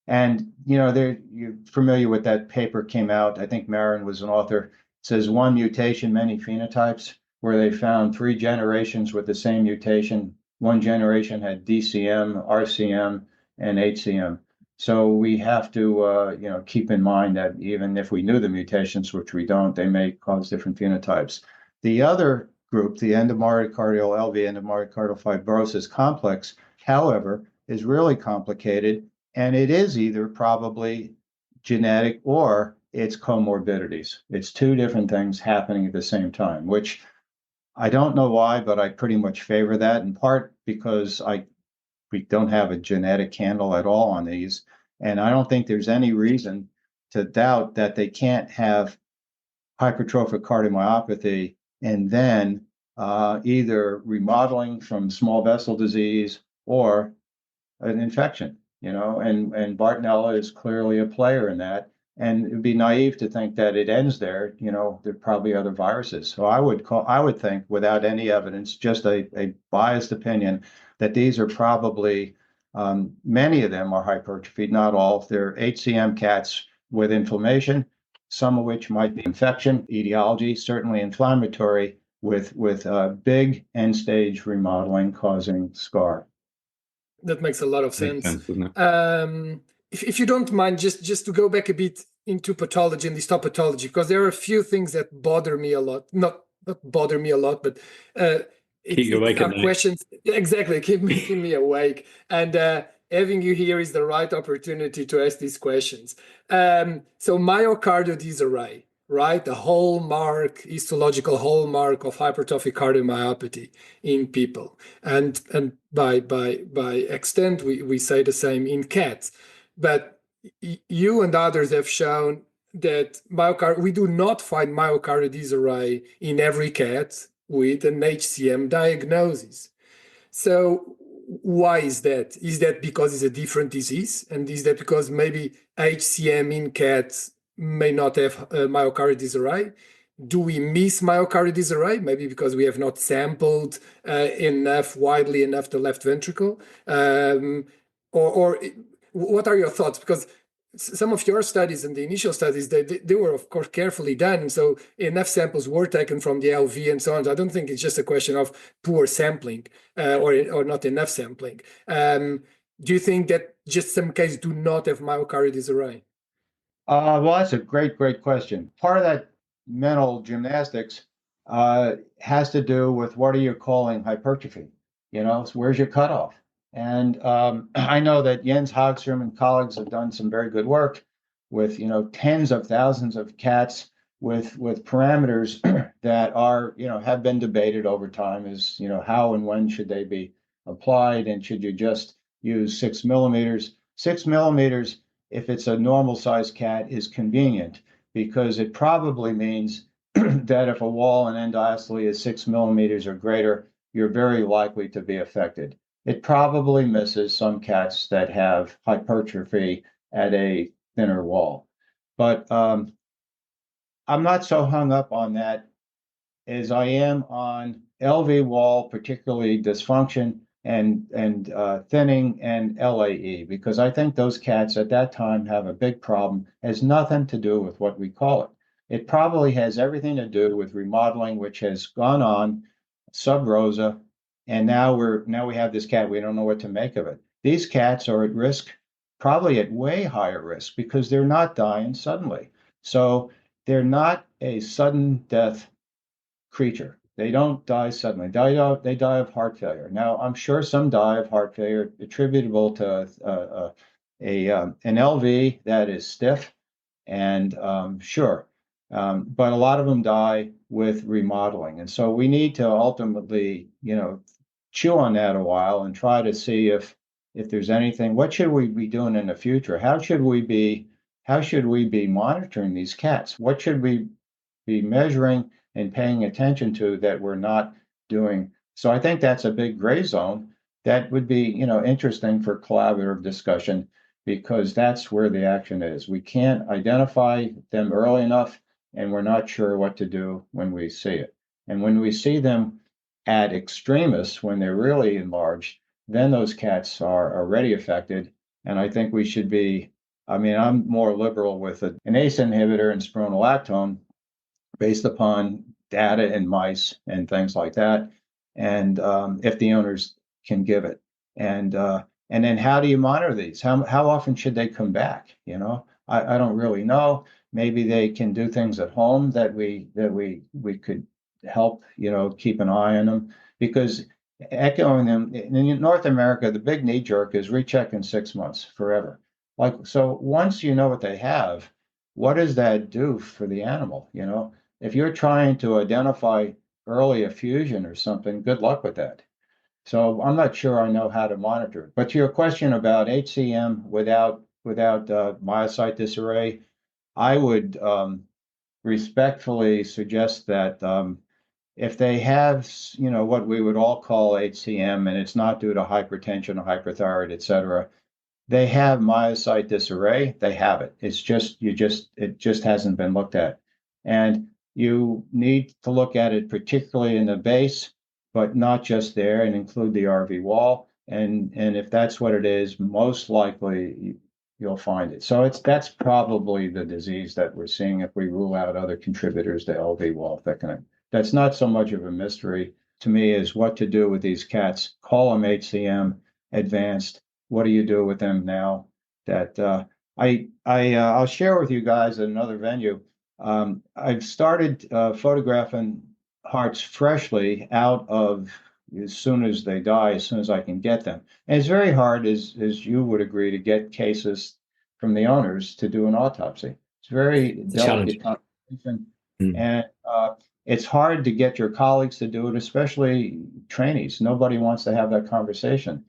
S3: And you're familiar with that paper came out. I think Marin was an author says one mutation, many phenotypes, where they found 3 generations with the same mutation. One generation had DCM, RCM, and HCM. So we have to, keep in mind that even if we knew the mutations, which we don't, they may cause different phenotypes. The other group, the endomyocardial LV endomyocardial fibrosis complex, however, is really complicated, and it is either probably genetic or it's comorbidities. It's two different things happening at the same time, which I don't know why, but I pretty much favor that, in part because we don't have a genetic handle at all on these. And I don't think there's any reason to doubt that they can't have hypertrophic cardiomyopathy and then either remodeling from small vessel disease or an infection, and Bartonella is clearly a player in that. And it'd be naive to think that it ends there. There are probably other viruses. So I would think, without any evidence, just a biased opinion, that these are probably, many of them are hypertrophied, not all. They're HCM cats with inflammation, some of which might be infection, etiology, certainly inflammatory, with big end stage remodeling causing scar.
S2: That makes a lot of sense.
S1: Makes sense, doesn't it?
S2: If you don't mind, just to go back a bit into pathology and histopathology, because there are a few things that bother me a lot. Not bother me a lot, but
S1: Keep you awake at night.
S2: questions. Exactly, keep me awake. And having you here is the right opportunity to ask these questions. So myocardial disarray, right? The hallmark, histological hallmark of hypertrophic cardiomyopathy in people. And by extent, we say the same in cats. But you and others have shown that we do not find myocardial disarray in every cat with an HCM diagnosis. So why is that? Is that because it's a different disease? And is that because maybe HCM in cats may not have myocardial disarray? Do we miss myocardial disarray? Maybe because we have not sampled widely enough the left ventricle? Or what are your thoughts? Because some of your studies and the initial studies, they were, of course, carefully done. And so enough samples were taken from the LV and so on. So I don't think it's just a question of poor sampling or not enough sampling. Do you think that just some cases do not have myocardial disarray?
S3: Well, that's a great question. Part of that mental gymnastics has to do with what are you calling hypertrophy? So where's your cutoff? And I know that Jens Hagström and colleagues have done some very good work with tens of thousands of cats with parameters that are have been debated over time as how and when should they be applied, and should you just use 6 millimeters? 6 millimeters, if it's a normal sized cat, is convenient because it probably means that if a wall and end diastole is 6 millimeters or greater, you're very likely to be affected. It probably misses some cats that have hypertrophy at a thinner wall. But I'm not so hung up on that as I am on LV wall, particularly dysfunction and thinning and LAE, because I think those cats at that time have a big problem. It has nothing to do with what we call it. It probably has everything to do with remodeling, which has gone on sub rosa, and now we have this cat. We don't know what to make of it. These cats are at risk, probably at way higher risk, because they're not dying suddenly. So they're not a sudden death creature. They don't die suddenly. They die of heart failure. Now, I'm sure some die of heart failure attributable to an LV that is stiff, and sure, but a lot of them die with remodeling. And so we need to ultimately, chew on that a while and try to see if there's anything. What should we be doing in the future? How should we be monitoring these cats? What should we be measuring and paying attention to that we're not doing? So I think that's a big gray zone that would be, interesting for collaborative discussion, because that's where the action is. We can't identify them early enough, and we're not sure what to do when we see it. And when we see them at extremis, when they're really enlarged, then those cats are already affected. And I think we should be, I'm more liberal with an ACE inhibitor and spironolactone, based upon data in mice and things like that, and if the owners can give it. And then how do you monitor these? How often should they come back? I don't really know. Maybe they can do things at home that we could help, keep an eye on them, because echoing them in North America, the big knee jerk is recheck in 6 months forever. Like, so once you know what they have, what does that do for the animal? If you're trying to identify early effusion or something, good luck with that. So I'm not sure I know how to monitor it. But to your question about HCM without myocyte disarray, I would respectfully suggest that if they have, what we would all call HCM, and it's not due to hypertension or hyperthyroid, et cetera, they have myocyte disarray. They have it. It just hasn't been looked at. And you need to look at it particularly in the base, but not just there, and include the RV wall. And if that's what it is, most likely you'll find it. So that's probably the disease that we're seeing if we rule out other contributors to LV wall thickening. That's not so much of a mystery to me as what to do with these cats. Call them HCM advanced. What do you do with them now? That I'll share with you guys at another venue. I've started photographing hearts freshly out of as soon as they die, as soon as I can get them. And it's very hard, as you would agree, to get cases from the owners to do an autopsy. It's very delicate conversation, and it's hard to get your colleagues to do it, especially trainees. Nobody wants to have that conversation,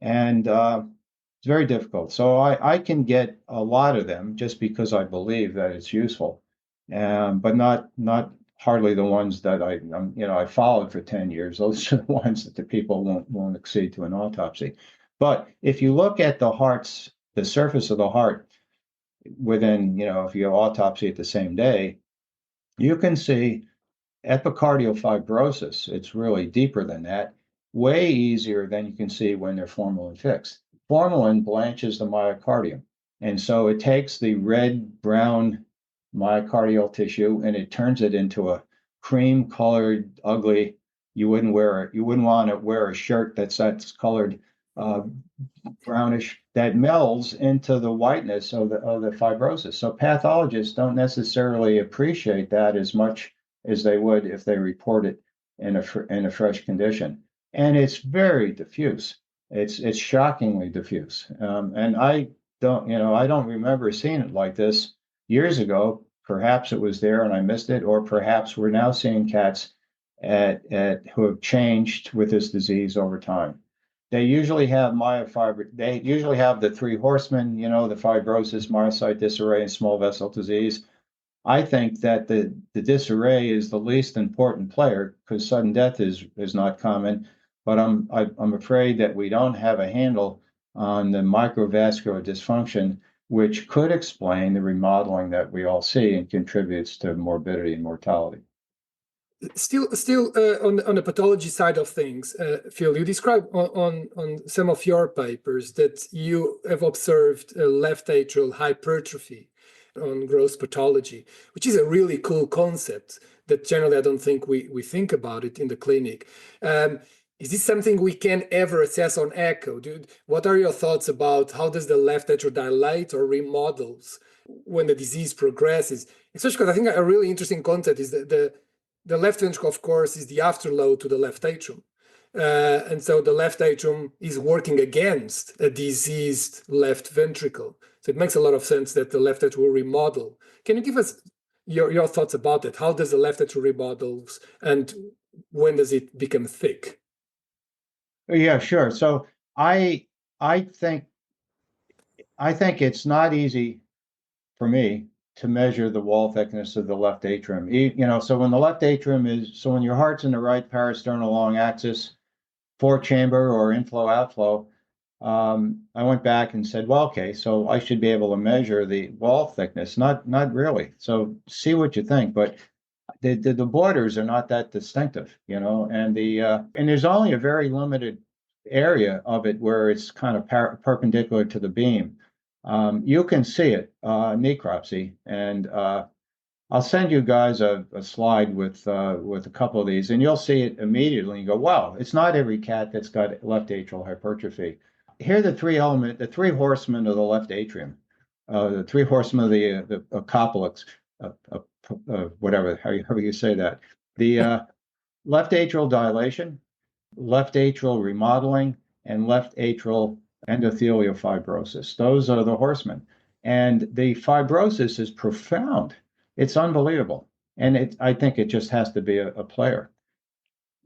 S3: and it's very difficult. So I can get a lot of them just because I believe that it's useful, but not hardly the ones that I followed for 10 years. Those are the ones that the people won't accede to an autopsy. But if you look at the hearts, the surface of the heart within, if you have autopsy at the same day, you can see epicardial fibrosis. It's really deeper than that, way easier than you can see when they're formalin fixed. Formalin blanches the myocardium. And so it takes the red-brown myocardial tissue and it turns it into a cream-colored, ugly. You wouldn't want to wear a shirt that's colored brownish, that melds into the whiteness of the fibrosis. So pathologists don't necessarily appreciate that as much as they would if they report it in a fresh condition. And it's very diffuse. It's shockingly diffuse. And I don't remember seeing it like this years ago. Perhaps it was there and I missed it, or perhaps we're now seeing cats who have changed with this disease over time. They usually have They usually have the three horsemen, the fibrosis, myocyte disarray, and small vessel disease. I think that the disarray is the least important player because sudden death is not common. But I'm afraid that we don't have a handle on the microvascular dysfunction, which could explain the remodeling that we all see and contributes to morbidity and mortality.
S2: Still, on the pathology side of things, Phil, you describe on some of your papers that you have observed left atrial hypertrophy on gross pathology, which is a really cool concept that generally I don't think we think about it in the clinic. Is this something we can ever assess on echo? What are your thoughts about how does the left atrial dilate or remodels when the disease progresses? Especially because I think a really interesting concept is that the left ventricle, of course, is the afterload to the left atrium. And so the left atrium is working against a diseased left ventricle. So it makes a lot of sense that the left atrium will remodel. Can you give us your thoughts about it? How does the left atrium remodels and when does it become thick?
S3: Yeah, sure. So I think it's not easy for me to measure the wall thickness of the left atrium. So when the left atrium when your heart's in the right parasternal long axis, four chamber or inflow outflow, I went back and said, well, okay, so I should be able to measure the wall thickness. Not really. So see what you think, but the borders are not that distinctive, and and there's only a very limited area of it where it's kind of perpendicular to the beam. You can see it, necropsy, and I'll send you guys a slide with a couple of these, and you'll see it immediately. And you go, wow, it's not every cat that's got left atrial hypertrophy. Here are the three horsemen of the left atrium, the three horsemen of the Coppelix, whatever, however you say that. The left atrial dilation, left atrial remodeling, and left atrial endothelial fibrosis. Those are the horsemen. And the fibrosis is profound. It's unbelievable. And I think it just has to be a player.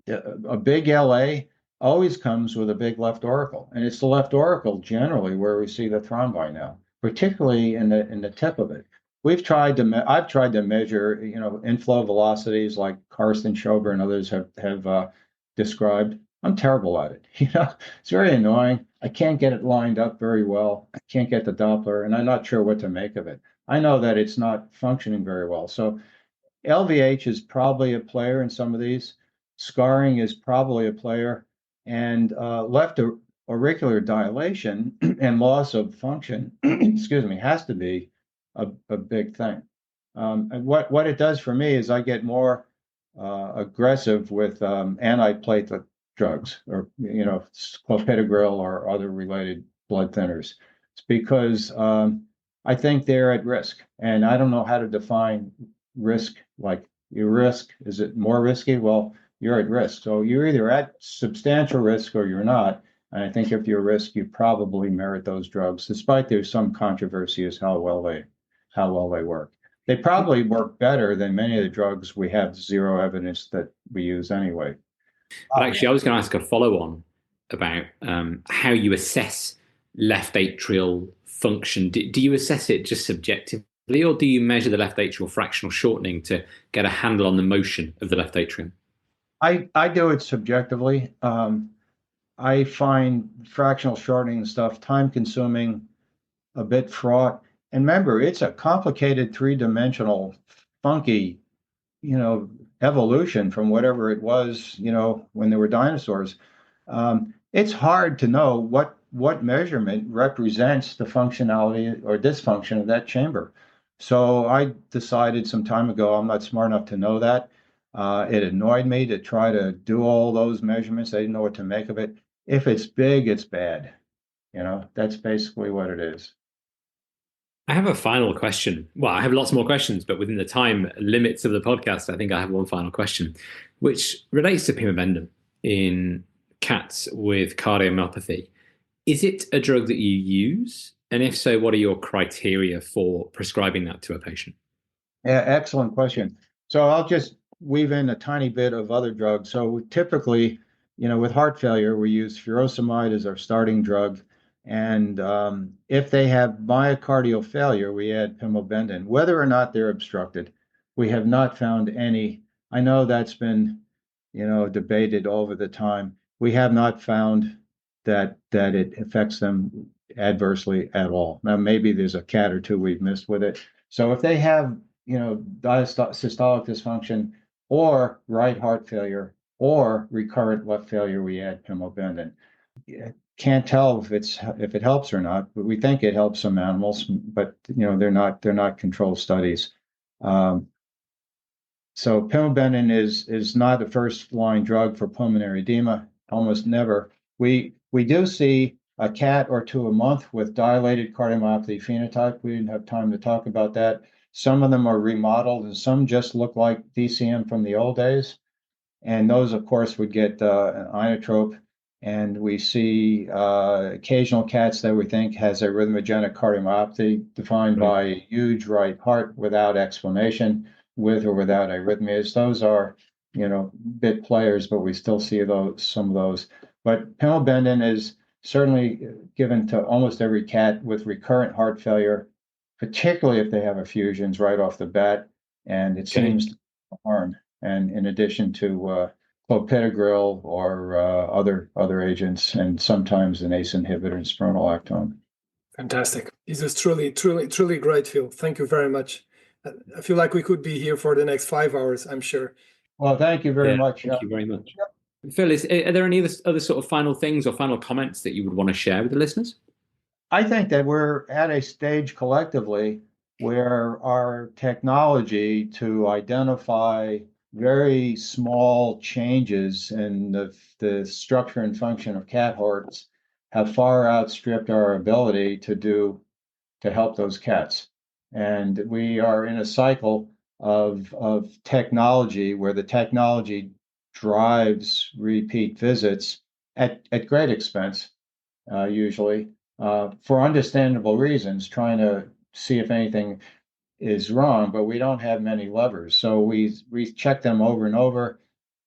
S3: A big LA always comes with a big left auricle. And it's the left auricle generally where we see the thrombi now, particularly in the tip of it. I've tried to measure, inflow velocities like Karsten Schober and others have described. I'm terrible at it. It's very annoying. I can't get it lined up very well. I can't get the Doppler, and I'm not sure what to make of it. I know that it's not functioning very well. So LVH is probably a player in some of these. Scarring is probably a player, and left auricular dilation and loss of function, excuse me, has to be a big thing. And what it does for me is I get more aggressive with antiplatelet drugs, or clopidogrel or other related blood thinners. It's because I think they're at risk, and I don't know how to define risk. Like, your risk, is it more risky? Well, you're at risk, so you're either at substantial risk or you're not. And I think if you're at risk, you probably merit those drugs, despite there's some controversy as how well they work. They probably work better than many of the drugs we have zero evidence that we use anyway.
S1: But actually, I was going to ask a follow-on about how you assess left atrial function. Do you assess it just subjectively, or do you measure the left atrial fractional shortening to get a handle on the motion of the left atrium?
S3: I do it subjectively. I find fractional shortening stuff time-consuming, a bit fraught. And remember, it's a complicated three-dimensional, funky, evolution from whatever it was, when there were dinosaurs. It's hard to know what measurement represents the functionality or dysfunction of that chamber. So I decided some time ago I'm not smart enough to know that. It annoyed me to try to do all those measurements. I didn't know what to make of it. If it's big, it's bad. That's basically what it is.
S1: I have a final question. Well, I have lots more questions, but within the time limits of the podcast, I think I have one final question, which relates to pimobendan in cats with cardiomyopathy. Is it a drug that you use? And if so, what are your criteria for prescribing that to a patient?
S3: Yeah, excellent question. So I'll just weave in a tiny bit of other drugs. So typically, with heart failure, we use furosemide as our starting drug. And if they have myocardial failure, we add pimobendan, whether or not they're obstructed. We have not found any. I know that's been, debated over the time. We have not found that it affects them adversely at all. Now, maybe there's a cat or two we've missed with it. So if they have, systolic dysfunction or right heart failure or recurrent left failure, we add pimobendan. Can't tell if it helps or not, but we think it helps some animals, but they're not controlled studies. So pimobendan is not a first line drug for pulmonary edema, almost never. We do see a cat or two a month with dilated cardiomyopathy phenotype. We didn't have time to talk about that. Some of them are remodeled, and some just look like DCM from the old days. And those, of course, would get an inotrope. And we see occasional cats that we think has arrhythmogenic cardiomyopathy defined by a huge right heart without explanation, with or without arrhythmias. Those are, bit players, but we still see some of those. But pimobendan is certainly given to almost every cat with recurrent heart failure, particularly if they have effusions right off the bat, and it seems to harm. And in addition to clopidogrel or other agents, and sometimes an ACE inhibitor and spironolactone.
S2: Fantastic. This is truly great, Phil. Thank you very much. I feel like we could be here for the next 5 hours, I'm sure.
S3: Well, thank you very much.
S1: Thank you very much. Phil, are there any other sort of final things or final comments that you would want to share with the listeners?
S3: I think that we're at a stage collectively where our technology to identify very small changes in the structure and function of cat hearts have far outstripped our ability to help those cats. And we are in a cycle of technology where the technology drives repeat visits at great expense, usually, for understandable reasons, trying to see if anything is wrong, but we don't have many levers. So we check them over and over,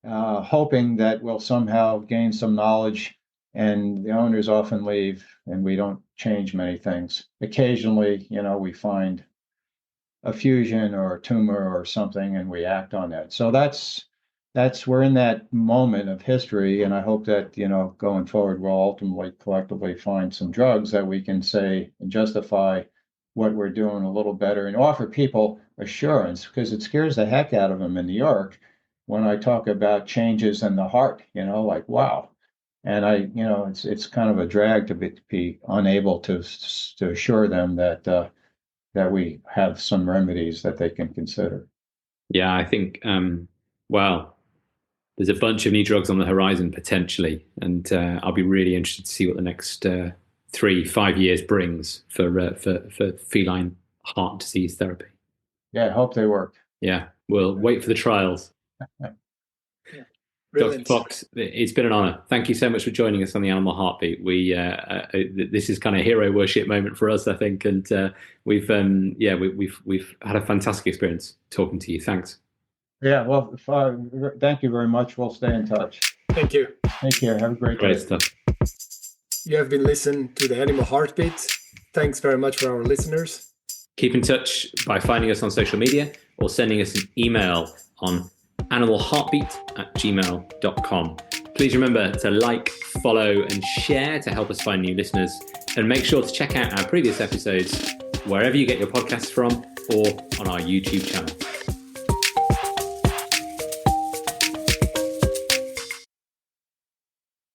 S3: hoping that we'll somehow gain some knowledge, and the owners often leave and we don't change many things. Occasionally, we find a fusion or a tumor or something and we act on that. So we're in that moment of history, and I hope that, going forward, we'll ultimately collectively find some drugs that we can say and justify what we're doing a little better and offer people assurance, because it scares the heck out of them in New York when I talk about changes in the heart, like, wow. And it's kind of a drag to be unable to assure them that we have some remedies that they can consider.
S1: Yeah, I think, well, there's a bunch of new drugs on the horizon potentially, and I'll be really interested to see what the next 3-5 years brings for feline heart disease therapy.
S3: Yeah, I hope they work.
S1: Yeah, we'll wait for the trials.
S2: Brilliant.
S1: Dr. Fox, it's been an honor. Thank you so much for joining us on the Animal Heartbeat. This is kind of hero worship moment for us, I think, and we've had a fantastic experience talking to you. Thanks.
S3: Yeah, well, thank you very much. We'll stay in touch.
S2: Thank you.
S3: Take care. Have a great day.
S1: Great stuff.
S2: You have been listening to the Animal Heartbeat. Thanks very much for our listeners.
S1: Keep in touch by finding us on social media or sending us an email on animalheartbeat@gmail.com. Please remember to like, follow, and share to help us find new listeners. And make sure to check out our previous episodes wherever you get your podcasts from or on our YouTube channel.